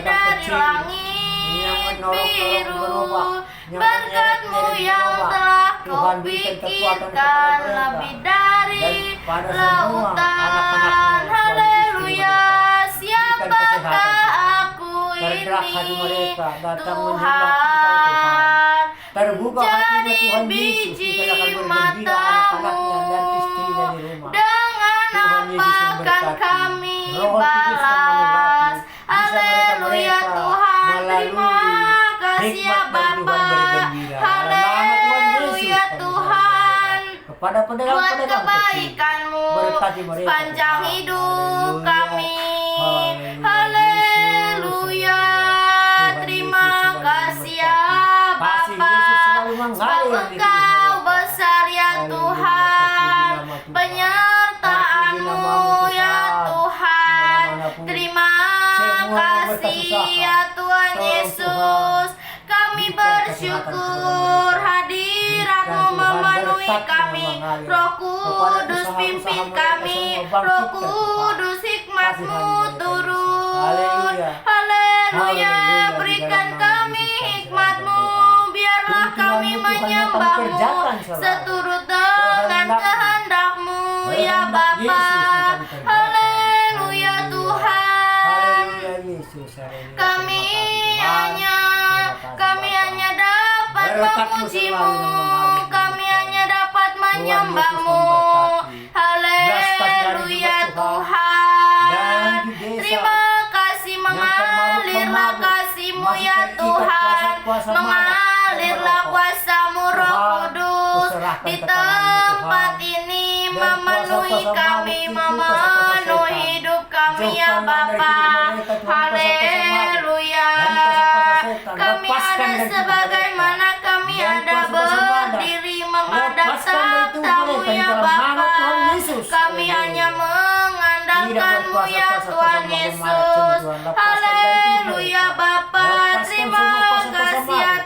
dari langit biru. Berkat-Mu yang telah Kau pikirkan lebih dari lautan. Haleluya, siapakah aku ini Tuhan? Terbuka hatinya Tuhan Jadi Yesus, biji kita akan bergembira anak-anaknya dan istrinya di rumah. dengan Tuhan Yesus apa akan memberkati. kami Roh Kudus yang balas? mengurapi. Bisa Haleluya mereka Tuhan, terima melalui kasih ya hikmat dari Tuhan Bapa. bergembira. Dalam nama Tuhan Yesus, Haleluya kami Tuhan, kepada buat pedagang-pedagang kecil, kebaikan-Mu berkati mereka sepanjang Tuhan. hidup Haleluya. kami. Haleluya. Haleluya, Tuhan terima Yesus selalu kasih ya memberkati. Kasih Bapa. Yesus selalu mengalir Sebab di hidup Engkau mereka. besar ya Haleluya, Tuhan, terpuji nama Tuhan. penyertaan-Mu Terpuji ya namamu, Tuhan. Dimanapun Terima semua yang kasih berkesusahan. ya Tuhan Tolong Yesus. Kami berikan bersyukur kesehatan hadirat-Mu Berikan Tuhan memenuhi berkat kami. yang mengalir. Roh Kepada Kudus usaha-usaha pimpin mereka kami. semua bangkitkan Roh Tuhan. Kudus hikmat-Mu Kasih mereka, turun. Haleluya. Haleluya, Haleluya, berikan di dalam nama kami Yesus kami hikmat-Mu. berdoa. Biarlah Tuntunanmu kami Tuhan yang kami menyembah-Mu kerjakan selalu. seturut dengan kehendak-Mu ya Kehendak Bapa. Yesus yang kami kerjakan. Haleluya Tuhan. Haleluya Yesus. Haleluya. Kami Terima kasih, hanya Bapa. dapat Berkat-Mu memuji-Mu. selalu yang mengalir. Kami hanya dapat menyembah-Mu. memberkati. Haleluya Belas kasihan Tuhan. Dan di desa Terima kasih mengalirlah pemabuk kasih-Mu masih ya terikat Tuhan. kuasa-kuasa Mengalirlah marah. kuasa-Mu Roh Tuhan, Kudus kuserahkan di ke tangan-Mu, tempat Tuhan. ini, Dan memenuhi kuasa-kuasa kami, makhluk itu, memenuhi kuasa-kuasa setan. hidup kami ya Jauhkanlah dari Bapa. kehidupan mereka, Tuhan, kuasa-kuasa makhluk. Haleluya. Dan kuasa-kuasa setan. Kami Lepaskan ada dari tubuh sebagaimana mereka. kami Dan ada kuasa-kuasa badan. berdiri menghadap Lepaskan dari tubuh tahta-Mu mereka di ya dalam nama Bapa. Tuhan Yesus. Kami Haleluya. hanya mengandalkan-Mu Tidak ya berkuasa-kuasa Tuhan kuasa Yesus. marah, Tuhan. Lepaskan dari tubuh Haleluya mereka. Bapa. Lepaskan Terima semua kuasa-kuasa kasih ya marah. Dan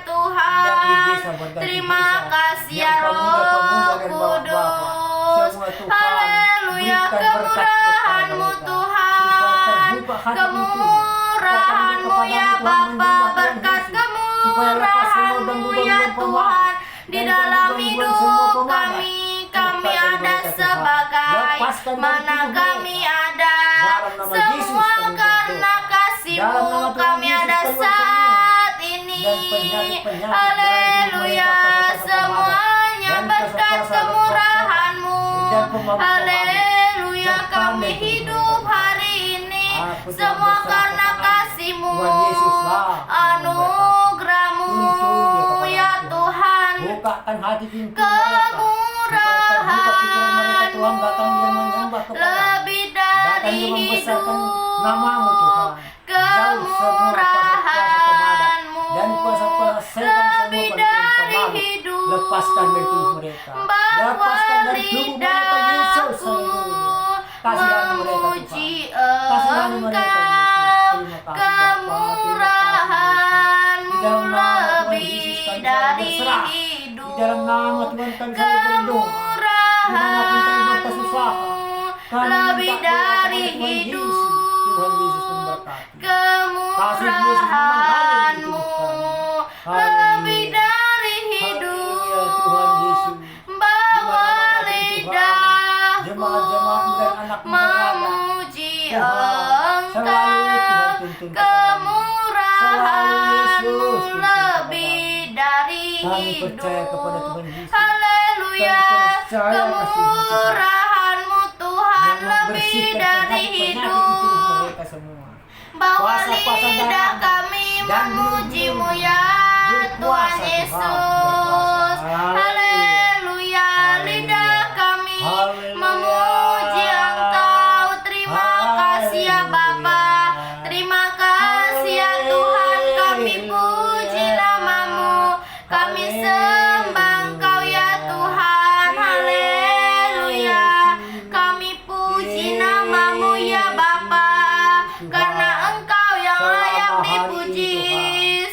di Tuhan. desa berganti Terima desa. kasih ya Yang pemuda-pemuda Roh dan bapak-bapak. Kudus. Semua Tuhan, Haleluya, berikan berkat kepada kemurahan-Mu mereka. Tuhan. Supaya terbuka hati itu. Kemurahan-Mu ya Bapa. Berkat kemurahan-Mu ya Tuhan. Di dalam hidup kami ada sebagai mana kami ada. Semua karena kasih-Mu kami ada saat ini. Haleluya, semuanya berkat kemurahan-Mu. Haleluya, kami hidup hari ini. Aku telah semua berserah karena kepadamu. kasih-Mu, Tuhan Yesuslah yang anugerah-Mu Tuntun dia ya kepada Tuhan. Bukakan hati pintu mereka. Buka pikiran mereka Tuhan, datang dia menyembah kepada Lebih dari dia membesarkan hidup, namamu Tuhan. Jauh semua kuasa-kuasa pemadat dan kuasa-kuasa setan semua lebih perjuangan dari pemalu. hidup, Lepaskan dari tubuh mereka. Lepaskan dari tubuh mereka Yesus. Haleluya. Kasihani mereka memuji Tuhan. Kasihani mereka Yesus. Terima kasih Bapa. kemurahan-Mu Di dalam nama Tuhan lebih Yesus kami selalu dari berserah. hidup, Di dalam nama Tuhan kami selalu berdoa. Dimanapun kami berkesusahan, kami lebih minta doa dari kepada Tuhan hidup, Yesus. Tuhan Yesus memberkati. kemurahan-Mu lebih dari hidup, Haleluya Tuhan Yesus. bawa lidah Jemaat-jemaat dan anak memuji Tuhan, selalu Tuhan tuntun kemurahan-Mu Yesus tuntun lebih dari Kami percaya kepada hidup. Tuhan Yesus. Haleluya, Kami percaya kemurahan-Mu Tuhan yang lebih membersihkan dari penyakit-penyakit itu hidup. mereka semua. Bawa Kuasa-kuasa lidah darah kami dan memuji-Mu ya berkuasa Tuhan Tuhan, Yesus. berkuasa. Haleluya, lidah kami Haleluya. memuji Engkau. Terima kasih ya Bapa, terima kasih ya Tuhan. Kami puji nama-Mu, kami sembah Engkau ya Tuhan. Haleluya, kami puji nama-Mu ya Bapa, karena Engkau yang layak dipuji,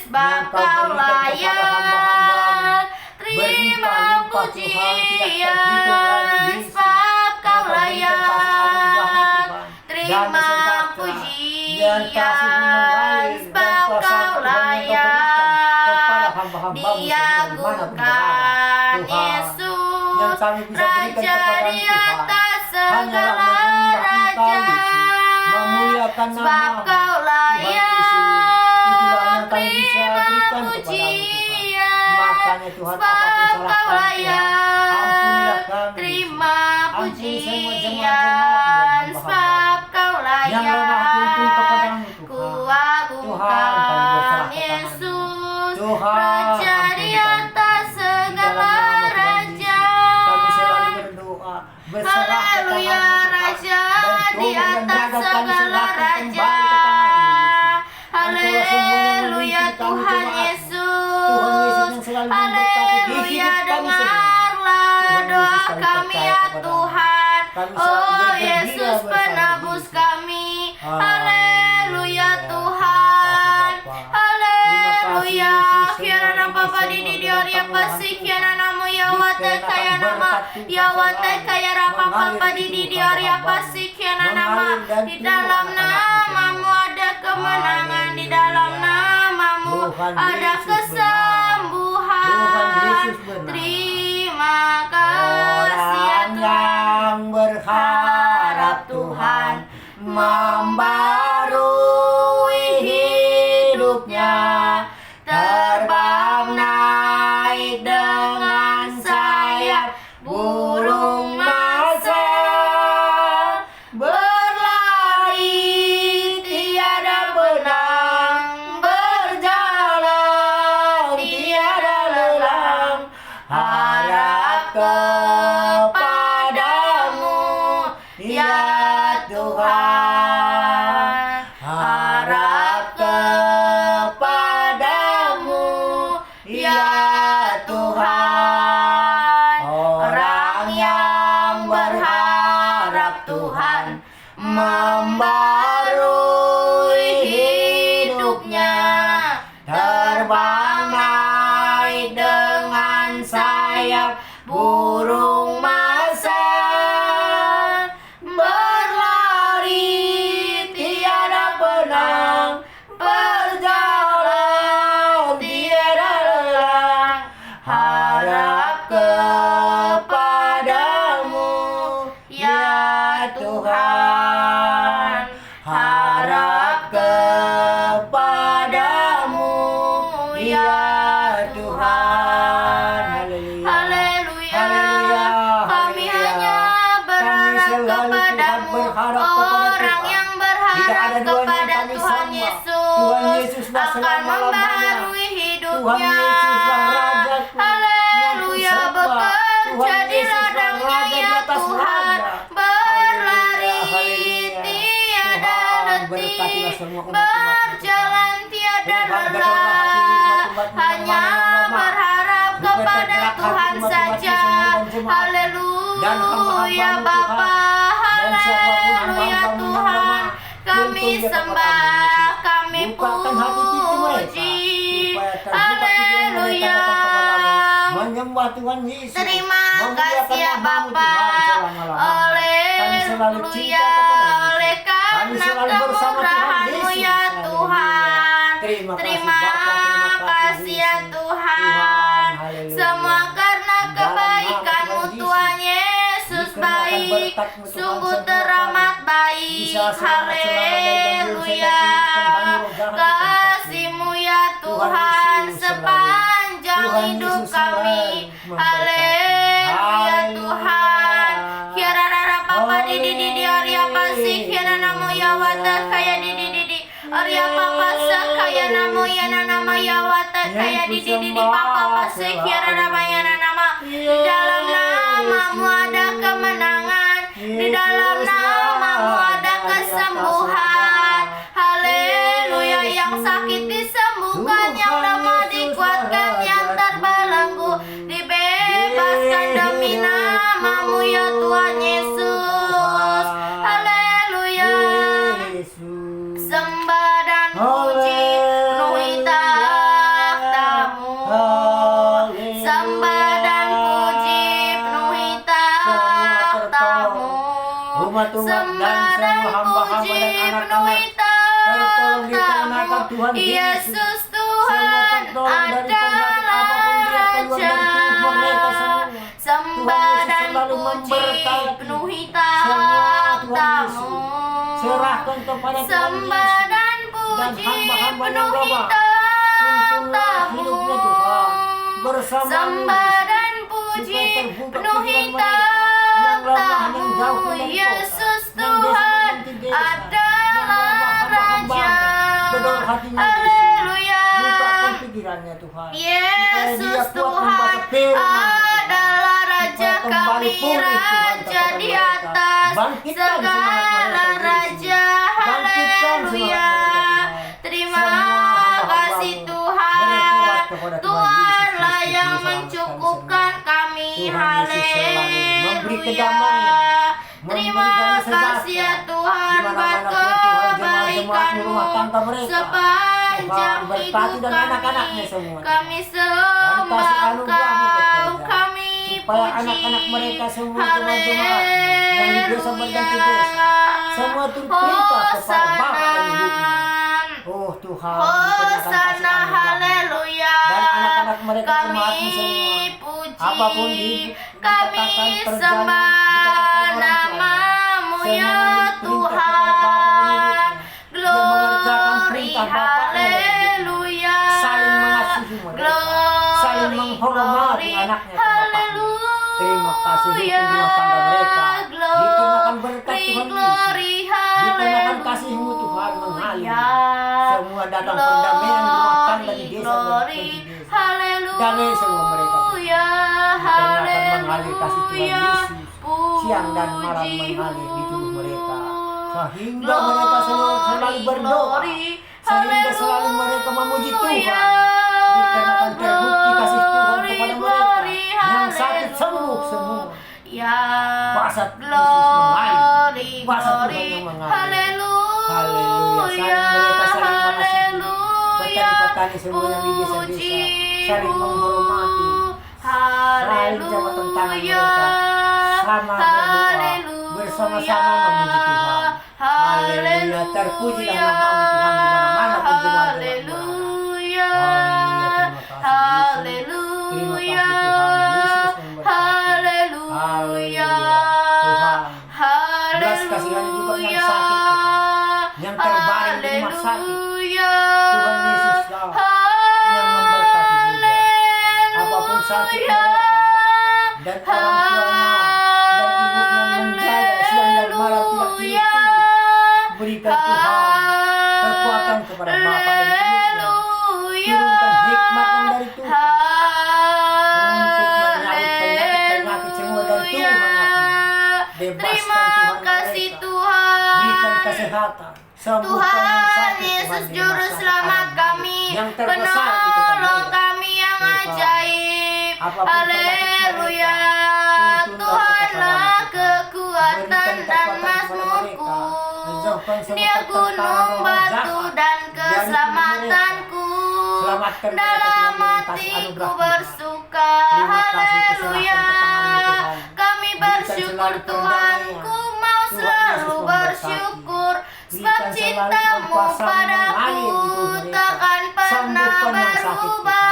sebab Kau layak terima pujian, sebab Kau layak terima pujian, sebab Kau layak diagungkan. Yesus, Raja di atas segala raja, sebab Kau layak terima pujian, sebab Kau layak terima pujian, sebab Kau layak kuagungkan. Yesus, Raja di atas segala raja. Haleluya, Raja di atas segala raja. Haleluya, Tuhan Yesus. Haleluya, dengarlah doa kami ya Tuhan. Oh Yesus, penebus kami. Haleluya Tuhan. Haleluya. Kirana Bapa di Dioria Pasik Kirana Mo Yawata Kaya Nama Yawata Kaya Rapa Papa di Dioria Pasik Kirana Nama. Di dalam namamu ada kemenangan, di dalam namamu ada kesembuhan. Terima kasih ya Orang yang berharap Tuhan membarui hidupnya, terbang naik dengan sayap burung masal, berlari tiada benang, berjalan tiada lelang, harap kepadamu ya Tuhan, harap kepadamu ya Tuhan. Orang yang berharap Tuhan membarui hidupnya, terbang naik dengan sayap burung masal, berlari tiada benang, berjalan tiada lelang, harap kepadamu ya Tuhan, harap Tuhan Yesuslah akan selama-lamanya. membaharui Tuhan hidupnya. Yesuslah Rajaku. Haleluya, Yang ku sembah. bekerja Tuhan di Yesuslah ladangnya Raja di ya atas Tuhan, raja. berlari Haleluya. tiada Tuhan, henti, berkatilah semua umat-umat-Mu, berjalan tiada Tuhan, lelah, geraklah hati umat-umat-Mu yang hanya mana yang lemah. berharap Juga kepada tergerak hati Tuhan umat-umat-Mu saja. semua dan jemaat. Dan Haleluya hamba-hamba-Mu, Bapa, Tuhan. Dan siapapun haleluya hamba-hamba-Mu yang Tuhan, lemah, kami tuntun dia sembah, kepadamu, kami bukakan hati pintu mereka, puji. supaya terbuka pikiran mereka datang kepadamu, menyembah Tuhan Yesus. Terima memuliakan kasih ya nama-Mu, Bapa. Tuhan, selama-lamanya. Kami selalu cinta Haleluya, kepada oleh Yesus. Kami karena selalu bersama Tuhan kemurahan-Mu Yesus. ya Haleluya. Tuhan. Terima kasih Terima Bapa, terima kasih ya Yesus. Tuhan. haleluya. Semua karena Dalam nama kebaikan-Mu Tuhan Tuhan Yesus Dikarenakan baik, berkat-Mu, Tuhan, sungguh semua teramat kami baik. bisa selamat selama dari gangguan Haleluya, setan, pengganggu roh jahat di tempat ini. kasih-Mu ya Tuhan Tuhan Yesus sepanjang Tuhan hidup Yesus kami. selalu memberkati. Haleluya Haleluya. Tuhan. Kiara rara papa di Arya pasih kiara namo ya wata kaya di Arya papa sakaya namo ya nama ya wata kaya di papa pasih kiara nama ya nama. Di dalam namamu ada kemenangan, di dalam namamu ada kesembuhan. Haleluya, yang sakit disembuhkan, yang lemah dikuatkan, yang terbelenggu dibebaskan demi namamu ya Tuhan Yesus. Haleluya, Yesus. sembah dan puji penuhi takhta-Mu. Sembah dan puji penuhi takhta-Mu. Umat-umat dan Sembah dan semua hamba-hamba puji dan anak-anak penuhi tertolong dikarenakan takhta-Mu. Tuhan Yesus Semua Tuhan tertolong dari penyakit adalah apapun dia keluar Raja. dari tubuh mereka semua. Sembah Tuhan Yesus dan selalu puji memberkati penuhi semua Tuhan takhta-Mu. Yesus. Serahkan kepada Tuhan Sembah Yesus. dan Dan puji hamba-hamba yang penuhi lemah, tuntunlah hidupnya takhta-Mu. Tuhan. Bersama Sembah Yesus. dan puji Supaya terbuka penuhi pikiran mereka yang lemah, yang takhta-Mu. jauh dari kota, Yesus yang desa Tuhan dan desa, adalah yang hamba-hamba, Raja. bedol hatinya Yesus. Haleluya. Bukakan pikirannya Tuhan. Yesus Supaya dia kuat membaca Tuhan firman-Mu, Tuhan. adalah Raja Supaya kembali kami, pulih, Tuhan, Raja kepada di mereka. atas Bangkitkan semangat segala mereka, Raja. Bangkitkan semangat Haleluya. mereka, Tuhan. Terima Semua hamba-hamba-Mu kasih Tuhan. berkuat kepada Tuhan Tuhanlah Yesus yang Kristus, mencukupkan kami. Tuhan Yesus selalu memberi Haleluya. kedamaian, Terima memberi damai kasih ya sejahtera. Tuhan buat Dimanapun Tuhan, jemaat-jemaat kebaikan-Mu rumah tangga mereka. sepanjang Tuhan, berkati hidup dan kami. anak-anaknya semua. Kami Dan sembah kasih anugerah-Mu Kau, bekerja. kami Supaya puji. anak-anak mereka semua jemaat-jemaat yang di desa berganti desa semua turut perintah kepada Bapa dan Ibunya. Oh Tuhan, diberikan kasih Hosana, anugerah-Mu. haleluya. Dan anak-anak mereka jemaat-Mu semua. Kami puji, Apapun dikatakan kami terjadi, sembah dikatakan orang tuanya. namamu Semua ya perintah kepada Bapa dan Tuhan. Ibunya. Dia mengerjakan Glory, perintah Bapa dan Ibunya. haleluya. Saling mengasihi mereka, saling menghormati anaknya ke bapaknya. Terima kasih hukum rumah tangga mereka. Dikarenakan berkat Tuhan Yesus. Dikarenakan kasih-Mu Tuhan mengalir. Semua datang perdamaian rumah tangga di desa berganti desa. Haleluya. Damai semua mereka. Dikarenakan mengalir kasih Tuhan Yesus. Siang dan malam mengalir di tubuh mereka. Sehingga mereka selalu berdoa. Sehingga selalu mereka memuji Tuhan. Dikarenakan terbukti kasih Tuhan kepada mereka. Yang sakit sembuh semua. Ya, Basat Yesus glory, mengalir. Basat Tuhan glory, yang mengalir. haleluya, Haleluya. Saling mereka saling mengasihi. haleluya, Petani-petani semua yang di desa-desa puji, saling menghormati. Saling jabat tangan haleluya, mereka. Sama berdoa. Bersama-sama memuji Tuhan. Haleluya. Terpujilah nama-Mu Tuhan di mana-mana pun jemaat-jemaat berada. haleluya, Haleluya. Terima kasih Tuhan. Terima kasih Tuhan. Yesus memberkati. haleluya, Haleluya. Tuhan. Belas kasihan juga yang sakit, Tuhan. Yang terbaring di rumah sakit. Tuhan Yesus lah yang memberkati juga. Apapun sakit mereka dan orang tuanya dan ibunya menjaga siang dan malam tidak tidur. Berikan Tuhan kekuatan kepada Bapa dan Bebaskan Terima Tuhan kasih mereka. Tuhan. Berikan kesehatan. Sembuhkan yang Tuhan sakit, Yesus Tuhan, di Juru rumah sakit Selamat ada kami, yang terbesar itu penolong Tuhan. kami yang Tuhan. ajaib. Apapun penyakit Haleluya. mereka, tuntun Tuhanlah mereka kepada kekuatan Berikan dan kekuatan kepada mazmurku. mereka. Jauhkan semua Dia gunung pertentangan roh batu jahat dan dari keselamatanku. Selamatkan mereka, Dalam Tuhan, dengan kasih hatiku anugerah Tuhan. bersuka. Terima kasih, Haleluya. kuserahkan ke tangan-Mu, Tuhan. Kami Berikan bersyukur selalu Tuhan. perdamaian. Ku mau Tuhan selalu Yesus memberkati. bersyukur. Sebab Berikan selalu cintamu kuasa padaku mengalir di tubuh mereka. takkan pernah Sembuhkan yang sakit, berubah.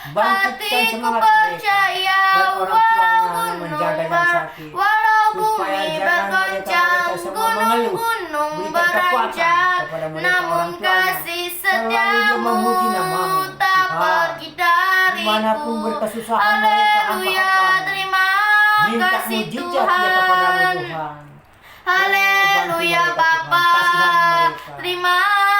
Bangkitkan Hatiku semangat percaya mereka. Dan orang walau tuanya gunung menjaga yang ber- sakit. walau Supaya bumi jangan bergoncang, mereka semua mengeluh. gunung-gunung Berikan kekuatan beranjak, kepada mereka, namun orang tuanya. kasih Selalu dia setiamu memuji nama-Mu, tak Tuhan. pergi dariku. Dimanapun berkesusahan mereka, Haleluya, hamba-Mu. terima Minta kasih mujizat dia kepadamu, Tuhan. Tuhan. Haleluya Bantu mereka, Bapa. Tuhan. Kasihan mereka. Terima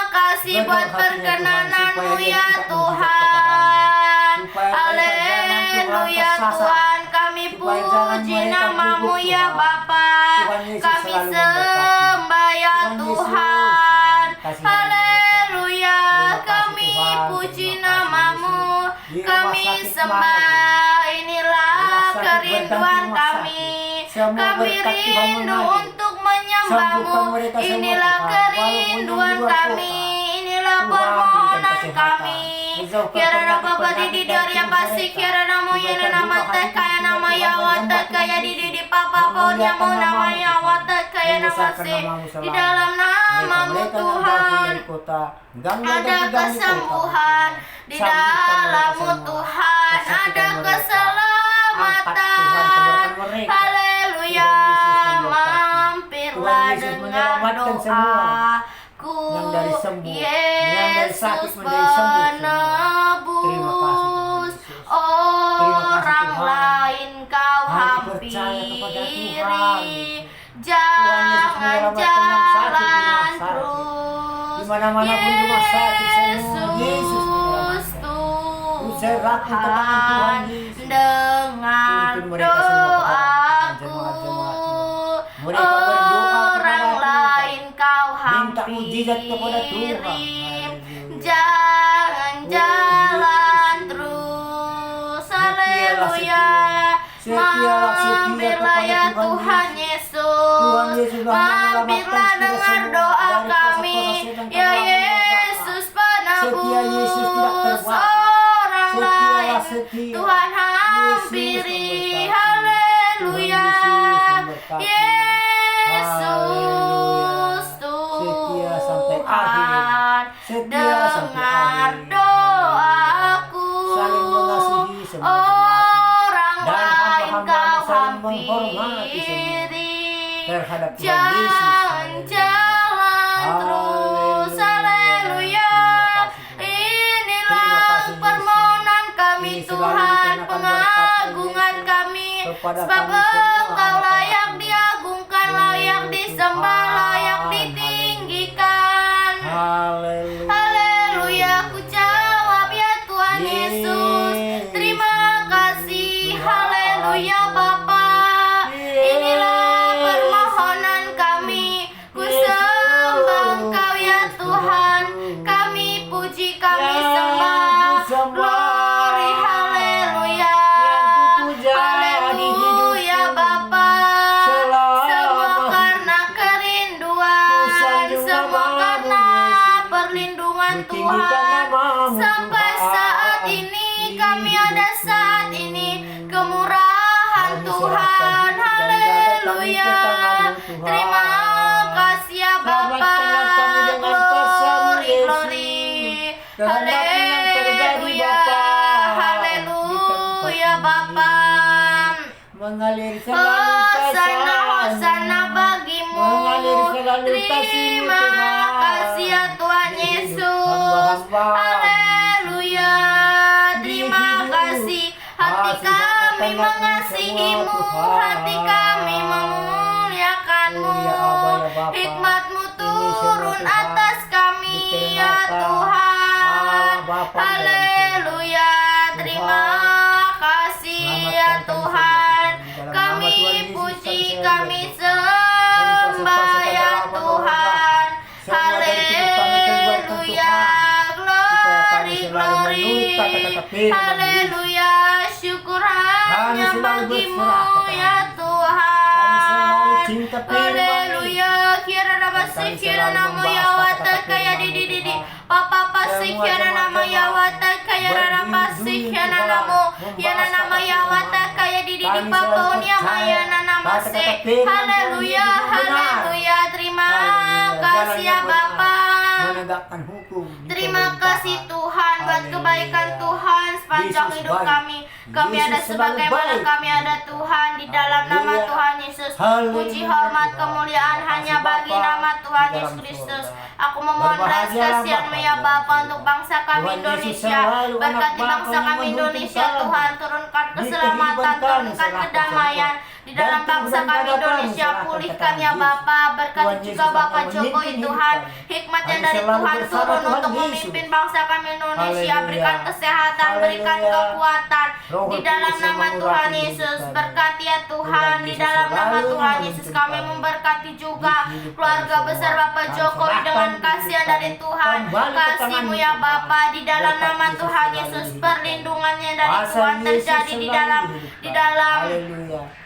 kasih Redor buat hatinya, Tuhan, perkenananmu supaya dia ya minta mujizat Tuhan. Supaya mereka jangan, Tuhan, Haleluya tersasar. Tuhan, kami Supaya jangan puji mereka namamu gugup, ya Tuhan. Bapa. Tuhan Yesus Kami selalu memberkati. sembah ya Tuhan Yesus, Tuhan. kasihan Haleluya, Terima kasih, kami Tuhan. puji Terima kasih, namamu. Yesus. Di rumah Kami sakit sembah, inilah Rumah sakit kerinduan berganti rumah kami. sakit. Semua Kami berkat Tuhan rindu mengalir. untuk menyembahmu. Sembuhkan mereka semua, Inilah Tuhan. kerinduan Walaupun yang di luar kami. kota. Inilah Tuhan, permohonan berikan kesehatan. kami. Jauhkan Kiara penyakit- Bapa di penyakit Dior dari yang tubuh pasti mereka. kiara namo ya Diberikan nama buka teh hati kaya Tuhan, nama ya Tuhan, wata menyembah kaya Tuhan di Yesus. di papa pun yang mau Memuliakan nama namamu, ya Tuhan. wata kaya nama Membesarkan se namamu di selalu. dalam namamu Mereka yang jauh Tuhan. dari kota, gang-gang Ada dan gang di kota, kesembuhan di Sambutkan mereka dalammu semua. Tuhan. Kesakitan Ada mereka. Angkat keselamatan. Tuhan keberkatan mereka. Haleluya. Tuhan Yesus memberkati. Mampirlah Tuhan Yesus dengan menyelamatkan semua. doaku. Yang dari sembuh, yang dari sakit Yesus menjadi sembuh semua. penebus. Terima kasih, Tuhan Yesus. Orang Tuhan. lain kau Kami percaya kepada Tuhan. hampiri. Yesus Jangan menyelamatkan yang sakit di rumah jalan sakit. terus. Di mana-mana pun rumah sakit semua, Yesus menyelamatkan. Serahkan ke tangan Tuhan Yesus. Dengar Tuntun mereka semua kepada doaku. jemaat-jemaat-Mu. Mereka berdoa kepada Orang Tuhan. lain kau Minta mujizat kepada Tuhan. hampiri. Haleluya. Jangan Oh, jalan Yesus. terus. Setialah Haleluya. Setialah setia Mampirlah kepada ya Tuhan Tuhan Yesus. Tuhan Yesus telah Mampirlah menyelamatkan kita dengar semua doa dari kami. kuasa-kuasa setan Ya dan Yesus penebus. Setia Yesus tidak terbakar. Orang Setialah lain setia. Tuhan Yesus hampiri. memberkati. Haleluya. Tuhan Yesus memberkati. Yesus Setia sampai akhir. Tuhan. Setia sampai Dengar akhir. doaku. Saling mengasihi semua Orang Dan lain hamba-hambamu kau saling menghormati semua hampiri. terhadap Tuhan Jangan Yesus. jalan terus. Haleluya. Inilah permohonan kami Tuhan, pengagungan kami. Kepada Sebab kami semua, Engkau anak-anak layak Tuhan. diagungkan, layak disembah, layak ditinggikan. Haleluya. Haleluya, ku jawab ya Tuhan Yesus. Terima kasih, haleluya Bapa. Inilah permohonan kami. Ku sembah Engkau ya Tuhan. Kami puji, kami sembah. Glory, haleluya. Haleluya Bapa. Semua karena kerinduan, semua karena perlindungan Tuhan. Sampai saat ini kami ada saat ini kemurahan Tuhan. Haleluya. Terima kasih ya Bapa. Glory, glory. Haleluya. Haleluya Bapa. Mengalir selalu Hosana, kasih. Hosana bagimu. Mengalir selalu kasih-Mu, Terima Tuhan. kasih ya Tuhan Di hidup Yesus. hamba-Hamba. Haleluya. Terima kasih. Hati kami mengasihi-Mu. Hati kami memuliakan-Mu. Ya Aba, ya Bapa. Hikmat-Mu Ini semua turun Tuhan atas kami ya dikenalkan. Tuhan. Bapa dalam Haleluya. Terima kasih ya Selamatkan kami Tuhan. semua, Tuhan. Di dalam nama Kami Tuhan Yesus, puji, kami kami sembah ya Tuhan. Haleluya, glory, glory. Haleluya, syukur hanya bagimu ya Tuhan. Haleluya, kira nama si kira nama ya wata kaya di papa pasi kira nama ya wata kaya nama si kira nama ya nama ya wata kaya di papa unia maya nama se. Haleluya, haleluya, terima kasih ya Bapa. Menegakkan hukum. Terima kasih Tuhan buat kebaikan Tuhan sepanjang hidup kami. Kami ada sebagaimana kami ada Tuhan di dalam nama Tuhan Yesus. Puji hormat kemuliaan hanya bagi nama Tuhan Yesus Kristus. Aku memohon belas kasihan-Mu ya Bapa untuk bangsa kami Indonesia. Berkati bangsa kami Indonesia Tuhan. Turunkan keselamatan, turunkan kedamaian di dalam bangsa kami Indonesia. Pulihkan ya Bapa. Berkati juga Bapak Jokowi Tuhan. Hikmatnya dari Tuhan turun untuk memimpin bangsa kami Indonesia. Berikan kesehatan, berikan kekuatan di dalam nama Tuhan Yesus. Berkati ya Tuhan, di dalam nama Tuhan Yesus kami memberkati juga keluarga besar Bapak Jokowi dengan kasihan dari Tuhan. Kasih-Mu ya Bapa, di dalam nama Tuhan Yesus. Perlindungannya dari Tuhan terjadi di dalam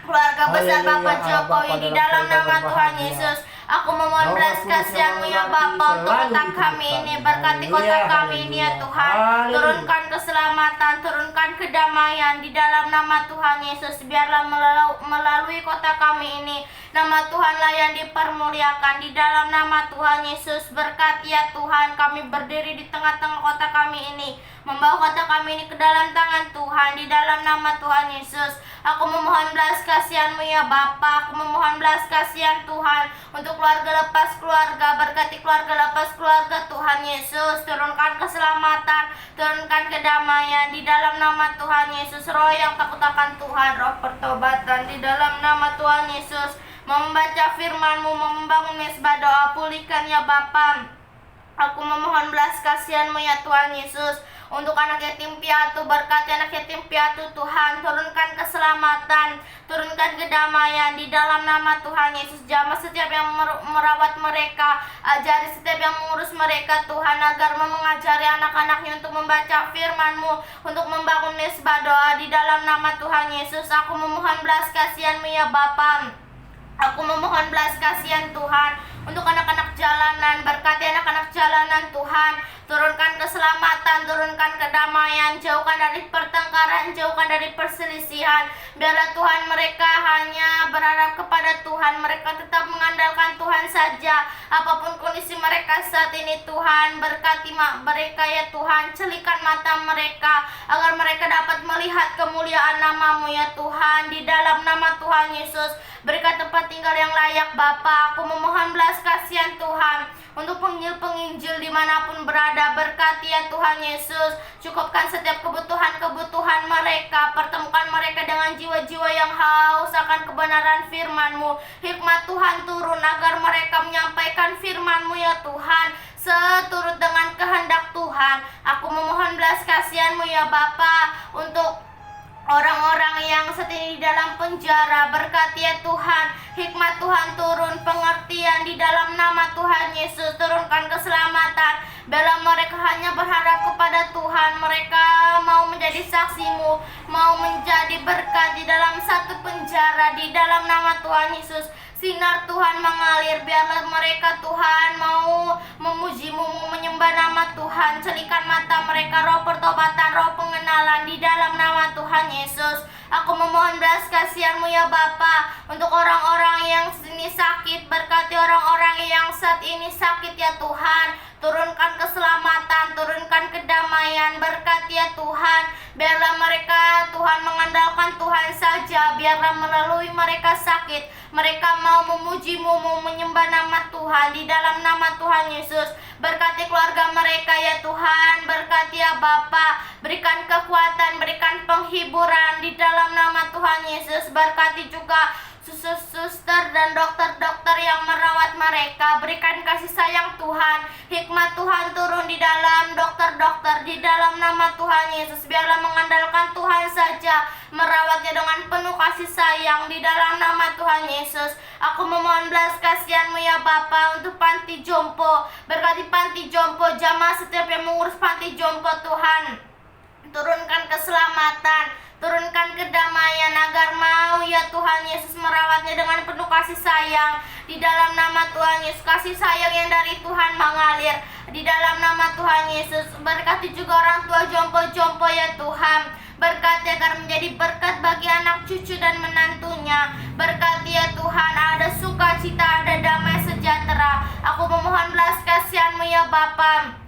keluarga besar Bapak Jokowi di dalam nama Tuhan Yesus. Aku memohon belas kasihan-Mu ya Bapa untuk kota kami ini. Berkati kota kami ini ya Tuhan. Turunkan keselamatan, turunkan kedamaian di dalam nama Tuhan Yesus. Biarlah melalui kota kami ini nama Tuhanlah yang dipermuliakan di dalam nama Tuhan Yesus. Berkati ya Tuhan, kami berdiri di tengah-tengah kota kami ini, membawa kota kami ini ke dalam tangan Tuhan di dalam nama Tuhan Yesus. Aku memohon belas kasihan-Mu ya Bapa. Aku memohon belas kasihan Tuhan untuk keluarga lepas keluarga. Berkati keluarga lepas keluarga Tuhan Yesus. Turunkan keselamatan, turunkan kedamaian di dalam nama Tuhan Yesus. Roh yang takut akan Tuhan, roh pertobatan di dalam nama Tuhan Yesus. Membaca firman-Mu, membangun mesbah doa, pulihkan ya Bapa. Aku memohon belas kasihan-Mu ya Tuhan Yesus untuk anak yatim piatu. Berkati anak yatim piatu Tuhan. Turunkan keselamatan, turunkan kedamaian di dalam nama Tuhan Yesus. Jamah setiap yang merawat mereka, ajari setiap yang mengurus mereka Tuhan, agar mengajari anak-anaknya untuk membaca firman-Mu, untuk membangun mesbah doa di dalam nama Tuhan Yesus. Aku memohon belas kasihan-Mu ya Bapa. Aku memohon belas kasihan Tuhan untuk anak-anak jalanan. Berkati anak-anak jalanan Tuhan. Turunkan keselamatan, turunkan kedamaian, jauhkan dari pertengkaran, jauhkan dari perselisihan. Biarlah Tuhan mereka hanya berharap kepada Tuhan. Mereka tetap mengandalkan Tuhan saja. Apapun kondisi mereka saat ini Tuhan, berkati mereka ya Tuhan. Celikan mata mereka agar mereka dapat melihat kemuliaan nama-Mu ya Tuhan. Di dalam nama Tuhan Yesus, berikan tempat tinggal yang layak Bapa. Aku memohon belas kasihan Tuhan untuk penginjil dimanapun berada. Berkati ya Tuhan Yesus. Cukupkan setiap kebutuhan mereka. Pertemukan mereka dengan jiwa-jiwa yang haus akan kebenaran firman-Mu. Hikmat Tuhan turun agar mereka menyampaikan firman-Mu ya Tuhan, seturut dengan kehendak Tuhan. Aku memohon belas kasihan-Mu ya Bapa untuk orang-orang yang saat ini di dalam penjara. Berkati ya Tuhan, hikmat Tuhan turun, pengertian di dalam nama Tuhan Yesus. Turunkan keselamatan. Biarlah mereka hanya berharap kepada Tuhan. Mereka mau menjadi saksi-Mu, mau menjadi berkat di dalam satu penjara di dalam nama Tuhan Yesus. Sinar Tuhan mengalir. Biarlah mereka Tuhan mau memuji-Mu, menyembah nama Tuhan. Celikan mata mereka, roh pertobatan, roh pengenalan di dalam nama Tuhan Yesus. Aku memohon belas kasihan-Mu ya Bapa untuk orang-orang yang sini sakit. Berkati orang-orang yang saat ini sakit ya Tuhan. Turunkan keselamatan, turunkan kedamaian. Berkati ya Tuhan. Biarlah mereka Tuhan mengandalkan Tuhan saja. Biarlah melalui mereka sakit, mereka mau memuji-Mu, mau menyembah nama Tuhan di dalam nama Tuhan Yesus. Berkati keluarga mereka ya Tuhan. Berkati ya Bapa. Berikan kekuatan, berikan penghiburan di dalam nama Tuhan Yesus. Berkati juga suster dan dokter-dokter yang merawat merawat mereka. Berikan kasih sayang Tuhan, hikmat Tuhan turun di dalam dokter-dokter, di dalam nama Tuhan Yesus. Biarlah mengandalkan Tuhan saja, merawatnya dengan penuh kasih sayang di dalam nama Tuhan Yesus. Aku memohon belas kasihan-Mu ya Bapa untuk panti jompo. Berkati panti jompo, jamaah setiap yang mengurus panti jompo Tuhan. Turunkan keselamatan, turunkan kedamaian agar mau ya Tuhan Yesus merawatnya dengan penuh kasih sayang. Di dalam nama Tuhan Yesus, kasih sayang yang dari Tuhan mengalir. Di dalam nama Tuhan Yesus, berkati juga orang tua jompo-jompo ya Tuhan. Berkati agar menjadi berkat bagi anak cucu dan menantunya. Berkati ya Tuhan, ada sukacita, ada damai sejahtera. Aku memohon belas kasihan-Mu ya Bapa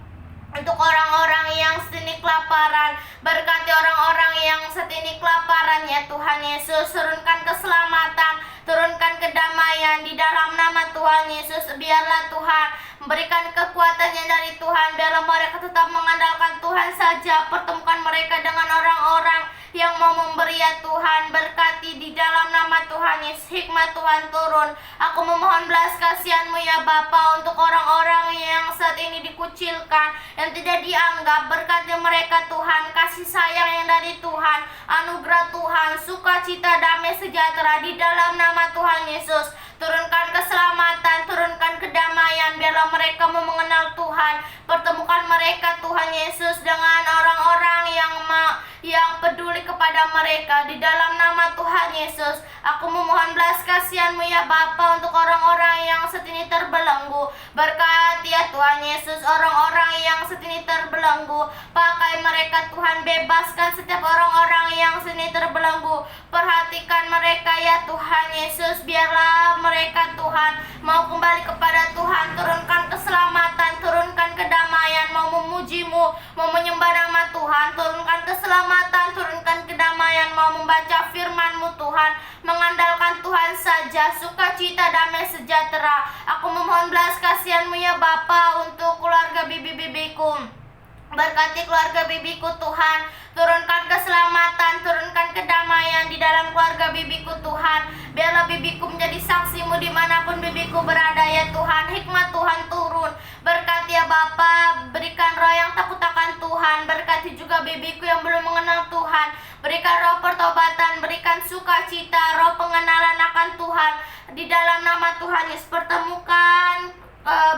untuk orang-orang yang saat ini kelaparan. Berkati orang-orang yang saat ini kelaparan ya Tuhan Yesus. Turunkan keselamatan, turunkan kedamaian di dalam nama Tuhan Yesus. Biarlah Tuhan memberikan kekuatan yang dari Tuhan. Biarlah mereka tetap mengandalkan Tuhan saja. Pertemukan mereka dengan orang-orang yang mau memberi ya Tuhan. Berkati di dalam nama Tuhan Yesus, hikmat Tuhan turun. Aku memohon belas kasihan-Mu ya Bapa untuk orang-orang yang saat ini dikucilkan, yang tidak dianggap. Berkati mereka Tuhan, kasih sayang yang dari Tuhan, anugerah Tuhan, sukacita, damai sejahtera di dalam nama Tuhan Yesus. Turunkan keselamatan, turunkan kedamaian. Biarlah mereka mau mengenal Tuhan. Pertemukan mereka Tuhan Yesus dengan orang-orang yang peduli kepada mereka. Di dalam nama Tuhan Yesus, aku memohon belas kasihan-Mu ya Bapa untuk orang-orang yang saat ini terbelenggu. Berkati ya Tuhan Yesus orang-orang yang saat ini terbelenggu. Pakai mereka Tuhan, bebaskan setiap orang-orang yang saat ini terbelenggu. Perhatikan mereka ya Tuhan Yesus. Biarlah mereka Tuhan mau kembali kepada Tuhan. Turunkan keselamatan, turunkan kedamaian, mau memuji-Mu, mau menyembah nama Tuhan. Turunkan keselamatan, turunkan kedamaian, mau membaca firman-Mu Tuhan, mengandalkan Tuhan saja, sukacita, damai sejahtera. Aku memohon belas kasihan-Mu ya Bapa untuk keluarga bibi-bibiku. Berkati keluarga bibiku Tuhan, turunkan keselamatan, turunkan kedamaian di dalam keluarga bibiku Tuhan. Biarlah bibiku menjadi saksi-Mu dimanapun bibiku berada ya Tuhan. Hikmat Tuhan turun. Berkati ya Bapa, berikan roh yang takut akan Tuhan. Berkati juga bibiku yang belum mengenal Tuhan. Berikan roh pertobatan, berikan sukacita, roh pengenalan akan Tuhan. Di dalam nama Tuhan Yesus, pertemukan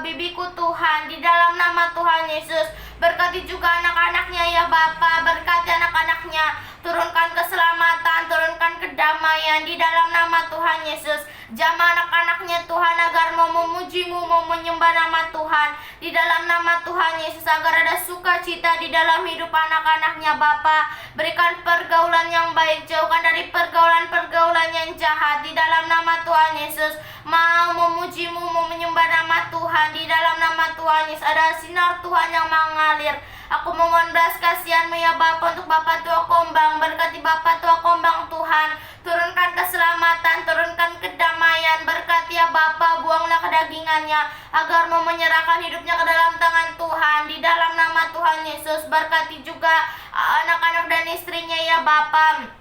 bibiku Tuhan di dalam nama Tuhan Yesus. Berkati juga anak-anaknya ya Bapa. Berkati anak-anaknya, turunkan keselamatan, turunkan kedamaian di dalam nama Tuhan Yesus. Jamah anak-anaknya Tuhan agar mau memuji-Mu, mau menyembah nama Tuhan di dalam nama Tuhan Yesus, agar ada sukacita di dalam hidup anak-anaknya Bapa. Berikan pergaulan yang baik, jauhkan dari pergaulan-pergaulan yang jahat di dalam nama Tuhan Yesus. Mau memuji-Mu, mau menyembah nama Tuhan di dalam nama Tuhan Yesus. Ada sinar Tuhan yang mengalir. Aku memohon belas kasihan-Mu ya Bapa untuk Bapak Tua Kombang. Berkati Bapak Tua Kombang Tuhan, turunkan keselamatan, turunkan kedamaian. Berkati ya Bapa, buanglah kedagingannya agar mau menyerahkan hidupnya ke dalam tangan Tuhan di dalam nama Tuhan Yesus. Berkati juga anak-anak dan istrinya ya Bapa.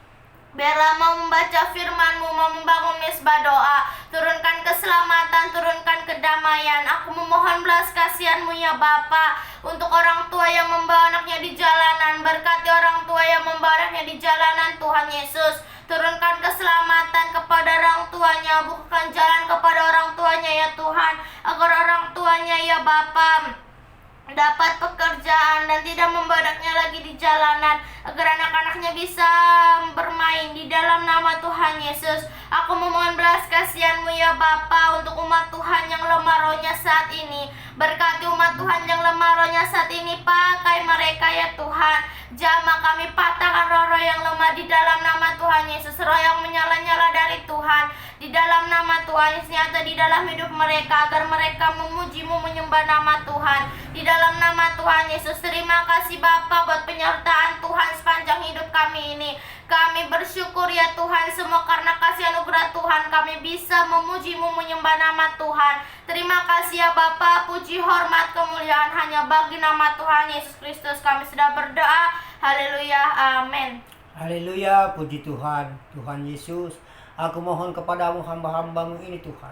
Biarlah mau membaca firman-Mu, mau membangun mesbah doa. Turunkan keselamatan, turunkan kedamaian. Aku memohon belas kasihan-Mu ya Bapa untuk orang tua yang membawa anaknya di jalanan. Berkati orang tua yang membawa anaknya di jalanan Tuhan Yesus. Turunkan keselamatan kepada orang tuanya, bukakan jalan kepada orang tuanya ya Tuhan, agar orang tuanya ya Bapa dapat pekerjaan dan tidak membadaknya lagi di jalanan, agar anak-anaknya bisa bermain di dalam nama Tuhan Yesus. Aku memohon belas kasihan-Mu ya Bapa untuk umat Tuhan yang lemah rohnya saat ini. Berkati umat Tuhan yang lemah rohnya saat ini, pakai mereka ya Tuhan. Jamah kami, patahkan roh-roh yang lemah di dalam nama Tuhan Yesus. Roh yang menyala-nyala dari Tuhan di dalam nama Tuhan Yesus nyata di dalam hidup mereka, agar mereka memuji-Mu, menyembah nama Tuhan di dalam nama Tuhan Yesus. Terima kasih Bapa buat penyertaan Tuhan sepanjang hidup kami ini. Kami bersyukur ya Tuhan, semua karena kasih anugerah Tuhan kami bisa memuji-Mu, menyembah nama Tuhan. Terima kasih ya Bapa, puji, hormat, kemuliaan hanya bagi nama Tuhan Yesus Kristus kami sudah berdoa. Haleluya, amin. Haleluya, puji Tuhan, Tuhan Yesus. Aku mohon kepadamu hamba-hambamu ini Tuhan.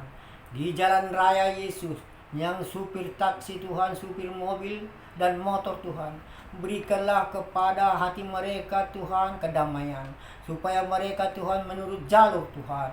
di jalan raya Yesus, yang supir taksi Tuhan, supir mobil dan motor Tuhan. Berikanlah kepada hati mereka Tuhan kedamaian, supaya mereka Tuhan menurut jalur Tuhan.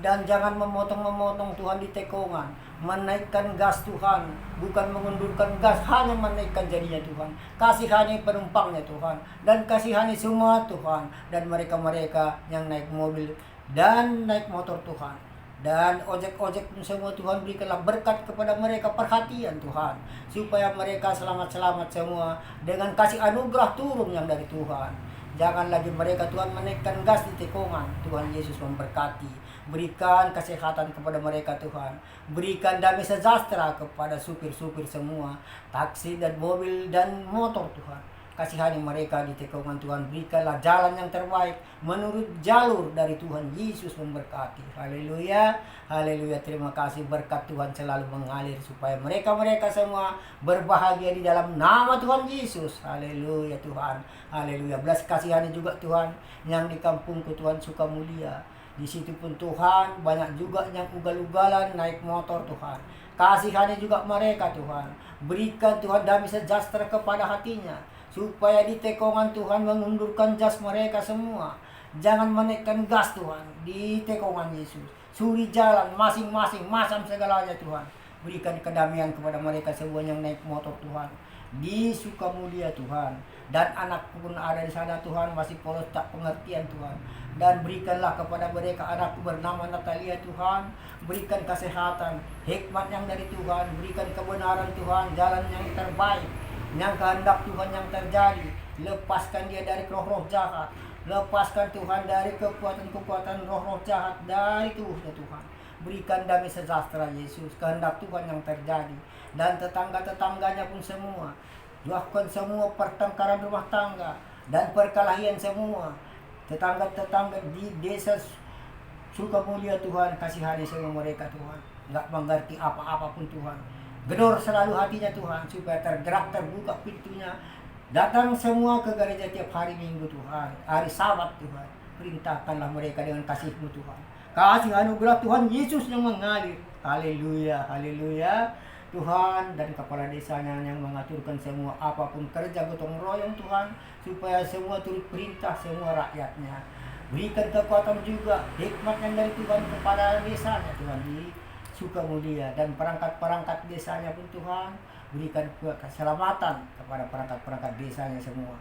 Dan jangan memotong-memotong Tuhan di tikungan, menaikkan gas Tuhan, bukan mengundurkan gas, hanya menaikkan jadinya Tuhan. Kasihani penumpangnya Tuhan, dan kasihani semua Tuhan, dan mereka-mereka yang naik mobil dan naik motor Tuhan. Dan ojek-ojek semua Tuhan, berikanlah berkat kepada mereka, perhatian Tuhan, supaya mereka selamat-selamat semua dengan kasih anugerah turun yang dari Tuhan. Jangan lagi mereka Tuhan menaikkan gas di tikungan. Tuhan Yesus memberkati. Berikan kesehatan kepada mereka Tuhan. Berikan damai sejahtera kepada supir-supir semua, taksi dan mobil dan motor Tuhan. Kasihani mereka di tikungan Tuhan. Berikanlah jalan yang terbaik menurut jalur dari Tuhan. Yesus memberkati. Haleluya. Haleluya. Terima kasih, berkat Tuhan selalu mengalir supaya mereka-mereka semua berbahagia di dalam nama Tuhan Yesus. Haleluya Tuhan. Haleluya. Belas kasihani juga Tuhan yang di kampungku Tuhan Sukamulia. Di situ pun Tuhan banyak juga yang ugal-ugalan naik motor Tuhan. Kasihani juga mereka Tuhan. Berikan Tuhan damai sejahtera kepada hatinya, supaya di tikungan Tuhan mengundurkan jas mereka semua. Jangan menaikkan gas Tuhan di tikungan Yesus. Suri jalan masing-masing, macam segalanya Tuhan. Berikan kedamaian kepada mereka semua yang naik motor Tuhan. Di Sukamulia Tuhan. Dan anakku pun ada di sana Tuhan, masih polos tak pengertian Tuhan. Dan berikanlah kepada mereka anakku bernama Natalia Tuhan. Berikan kesehatan, hikmat yang dari Tuhan. Berikan kebenaran Tuhan, jalan yang terbaik, yang kehendak Tuhan yang terjadi. Lepaskan dia dari roh-roh jahat. Lepaskan Tuhan dari kekuatan-kekuatan roh-roh jahat dari tubuhnya Tuhan. Berikan damai sejahtera Yesus, kehendak Tuhan yang terjadi. Dan tetangga-tetangganya pun semua. Jauhkan semua pertengkaran rumah tangga dan perkelahian semua. Tetangga-tetangga di desa Sukamulia Tuhan, kasihani semua mereka Tuhan. Enggak mengerti apa-apa pun Tuhan. Gedor selalu hatinya Tuhan, supaya tergerak, terbuka pintunya. Datang semua ke gereja tiap hari Minggu Tuhan, hari Sabat Tuhan. Perintahkanlah mereka dengan kasih-Mu Tuhan. Kasih anugerah Tuhan Yesus yang mengalir. Haleluya, haleluya. Tuhan dan kepala desanya yang mengaturkan semua apapun kerja gotong royong Tuhan, supaya semua turut perintah semua rakyatnya. Berikan kekuatan juga, hikmat yang dari Tuhan kepada desanya Tuhan di Sukamulia, dan perangkat-perangkat desanya pun Tuhan. Berikan keselamatan kepada perangkat-perangkat desanya semua.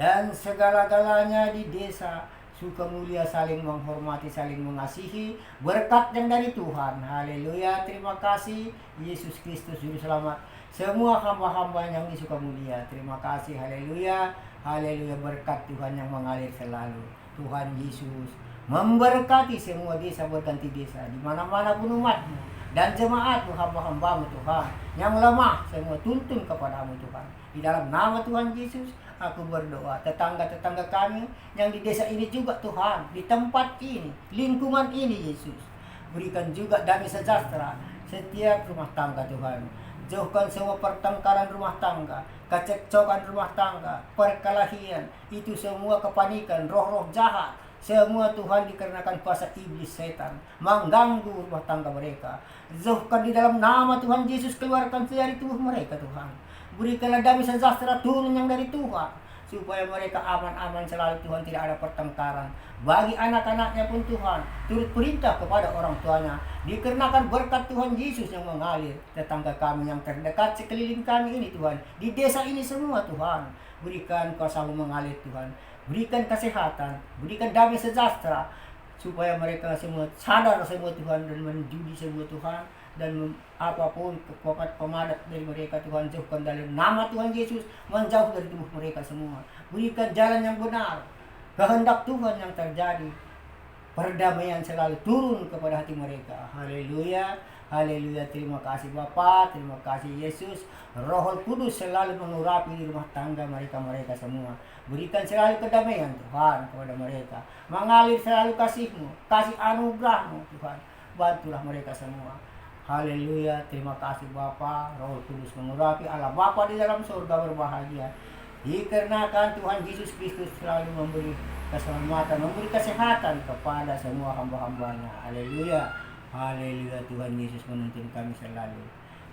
Dan segala-galanya di desa Sukamulia saling menghormati, saling mengasihi, berkat yang dari Tuhan. Haleluya. Terima kasih Yesus Kristus Juru Selamat semua hamba-hamba yang di Sukamulia. Terima kasih. Haleluya. Haleluya. Berkat Tuhan yang mengalir selalu. Tuhan Yesus memberkati semua desa, berganti desa, di mana-mana pun umat-Mu dan jemaat-Mu, hamba-hamba-Mu Tuhan, yang lemah semua tuntun kepadamu Tuhan. Di dalam nama Tuhan Yesus aku berdoa. Tetangga-tetangga kami yang di desa ini juga Tuhan, di tempat ini, lingkungan ini Yesus, berikan juga damai sejahtera setiap rumah tangga Tuhan. Jauhkan semua pertengkaran rumah tangga, kecekcokan rumah tangga, perkelahian, itu semua kepanikan, roh-roh jahat, semua Tuhan dikarenakan kuasa iblis setan mengganggu rumah tangga mereka. Jauhkan di dalam nama Tuhan Yesus, keluarkan dari tubuh mereka Tuhan. Berikanlah damai sejahtera turun yang dari Tuhan, supaya mereka aman-aman selalu Tuhan, tidak ada pertengkaran. Bagi anak-anaknya pun Tuhan, turut perintah kepada orang tuanya, dikarenakan berkat Tuhan Yesus yang mengalir. Tetangga kami yang terdekat sekeliling kami ini Tuhan, di desa ini semua Tuhan, berikan kuasa-Mu mengalir Tuhan. Berikan kesehatan, berikan damai sejahtera, supaya mereka semua sadar semua Tuhan, dan menjudi semua Tuhan. Dan apapun kekuatan pemadat dari mereka Tuhan, jauhkan dari nama Tuhan Yesus, menjauh dari tubuh mereka semua. Berikan jalan yang benar, kehendak Tuhan yang terjadi, perdamaian selalu turun kepada hati mereka. Haleluya, haleluya. Terima kasih Bapa, terima kasih Yesus. Roh Kudus selalu mengurapi di rumah tangga mereka semua. Berikan selalu kedamaian Tuhan kepada mereka, mengalir selalu kasih-Mu, kasih anugerah-Mu Tuhan. Bantulah mereka semua. Haleluya. Terima kasih Bapa. Roh Kudus mengurapi, Allah Bapa di dalam surga berbahagia, dikarenakan Tuhan Yesus Kristus selalu memberi keselamatan, memberi kesehatan kepada semua hamba-hambanya. Haleluya. Haleluya, Tuhan Yesus menuntun kami selalu.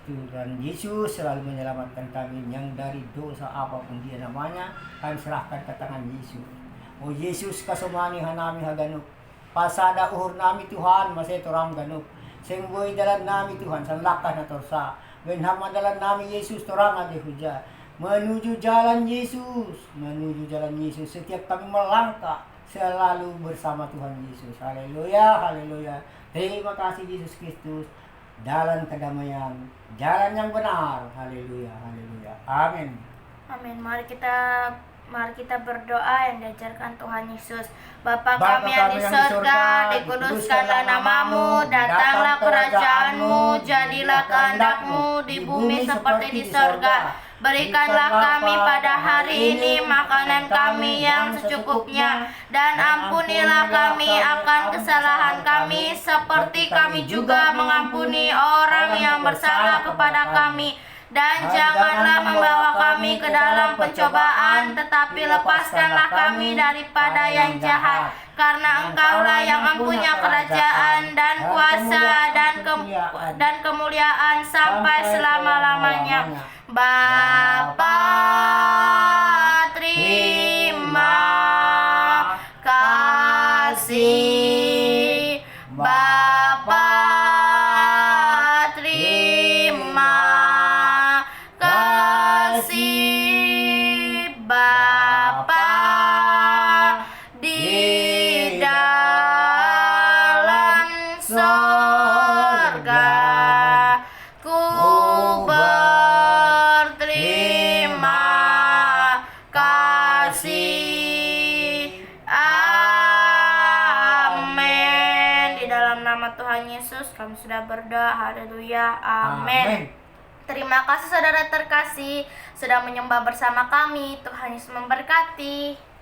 Tuhan Yesus selalu menyelamatkan kami yang dari dosa apapun dia namanya, kami serahkan ke tangan Yesus. O Yesus kasumani hanami haganuk, pasada uhur nami Tuhan masih torang ganuk, sing boy dalan nami Tuhan sanlakas na torsa, benhama dalan nami Yesus torang ade huja, menuju jalan Yesus, setiap kami melangkah selalu bersama Tuhan Yesus. Haleluya, haleluya. Terima kasih Yesus Kristus. Jalan kedamaian, jalan yang benar. Haleluya, haleluya. Amin. Amin. Mari kita berdoa yang diajarkan Tuhan Yesus. Bapa kami yang di surga, dikuduskanlah namamu, datanglah kerajaanmu, jadilah kehendak-mu di bumi seperti di surga. Berikanlah kami pada hari ini makanan kami yang secukupnya, dan ampunilah kami akan kesalahan kami, seperti kami juga mengampuni orang yang bersalah kepada kami. Dan janganlah membawa kami ke dalam pencobaan, tetapi lepaskanlah kami daripada yang jahat. Karena Engkaulah yang mempunyai kerajaan dan kuasa dan kemuliaan sampai selama-lamanya. Bapa, terima kasih. Bapa, terima kasih. Bapa di dalam sorga, ku berterima kasih. Amin. Di dalam nama Tuhan Yesus kami sudah berdoa. Haleluya. Amin. Terima kasih saudara terkasih sudah menyembah bersama kami. Tuhan Yesus memberkati.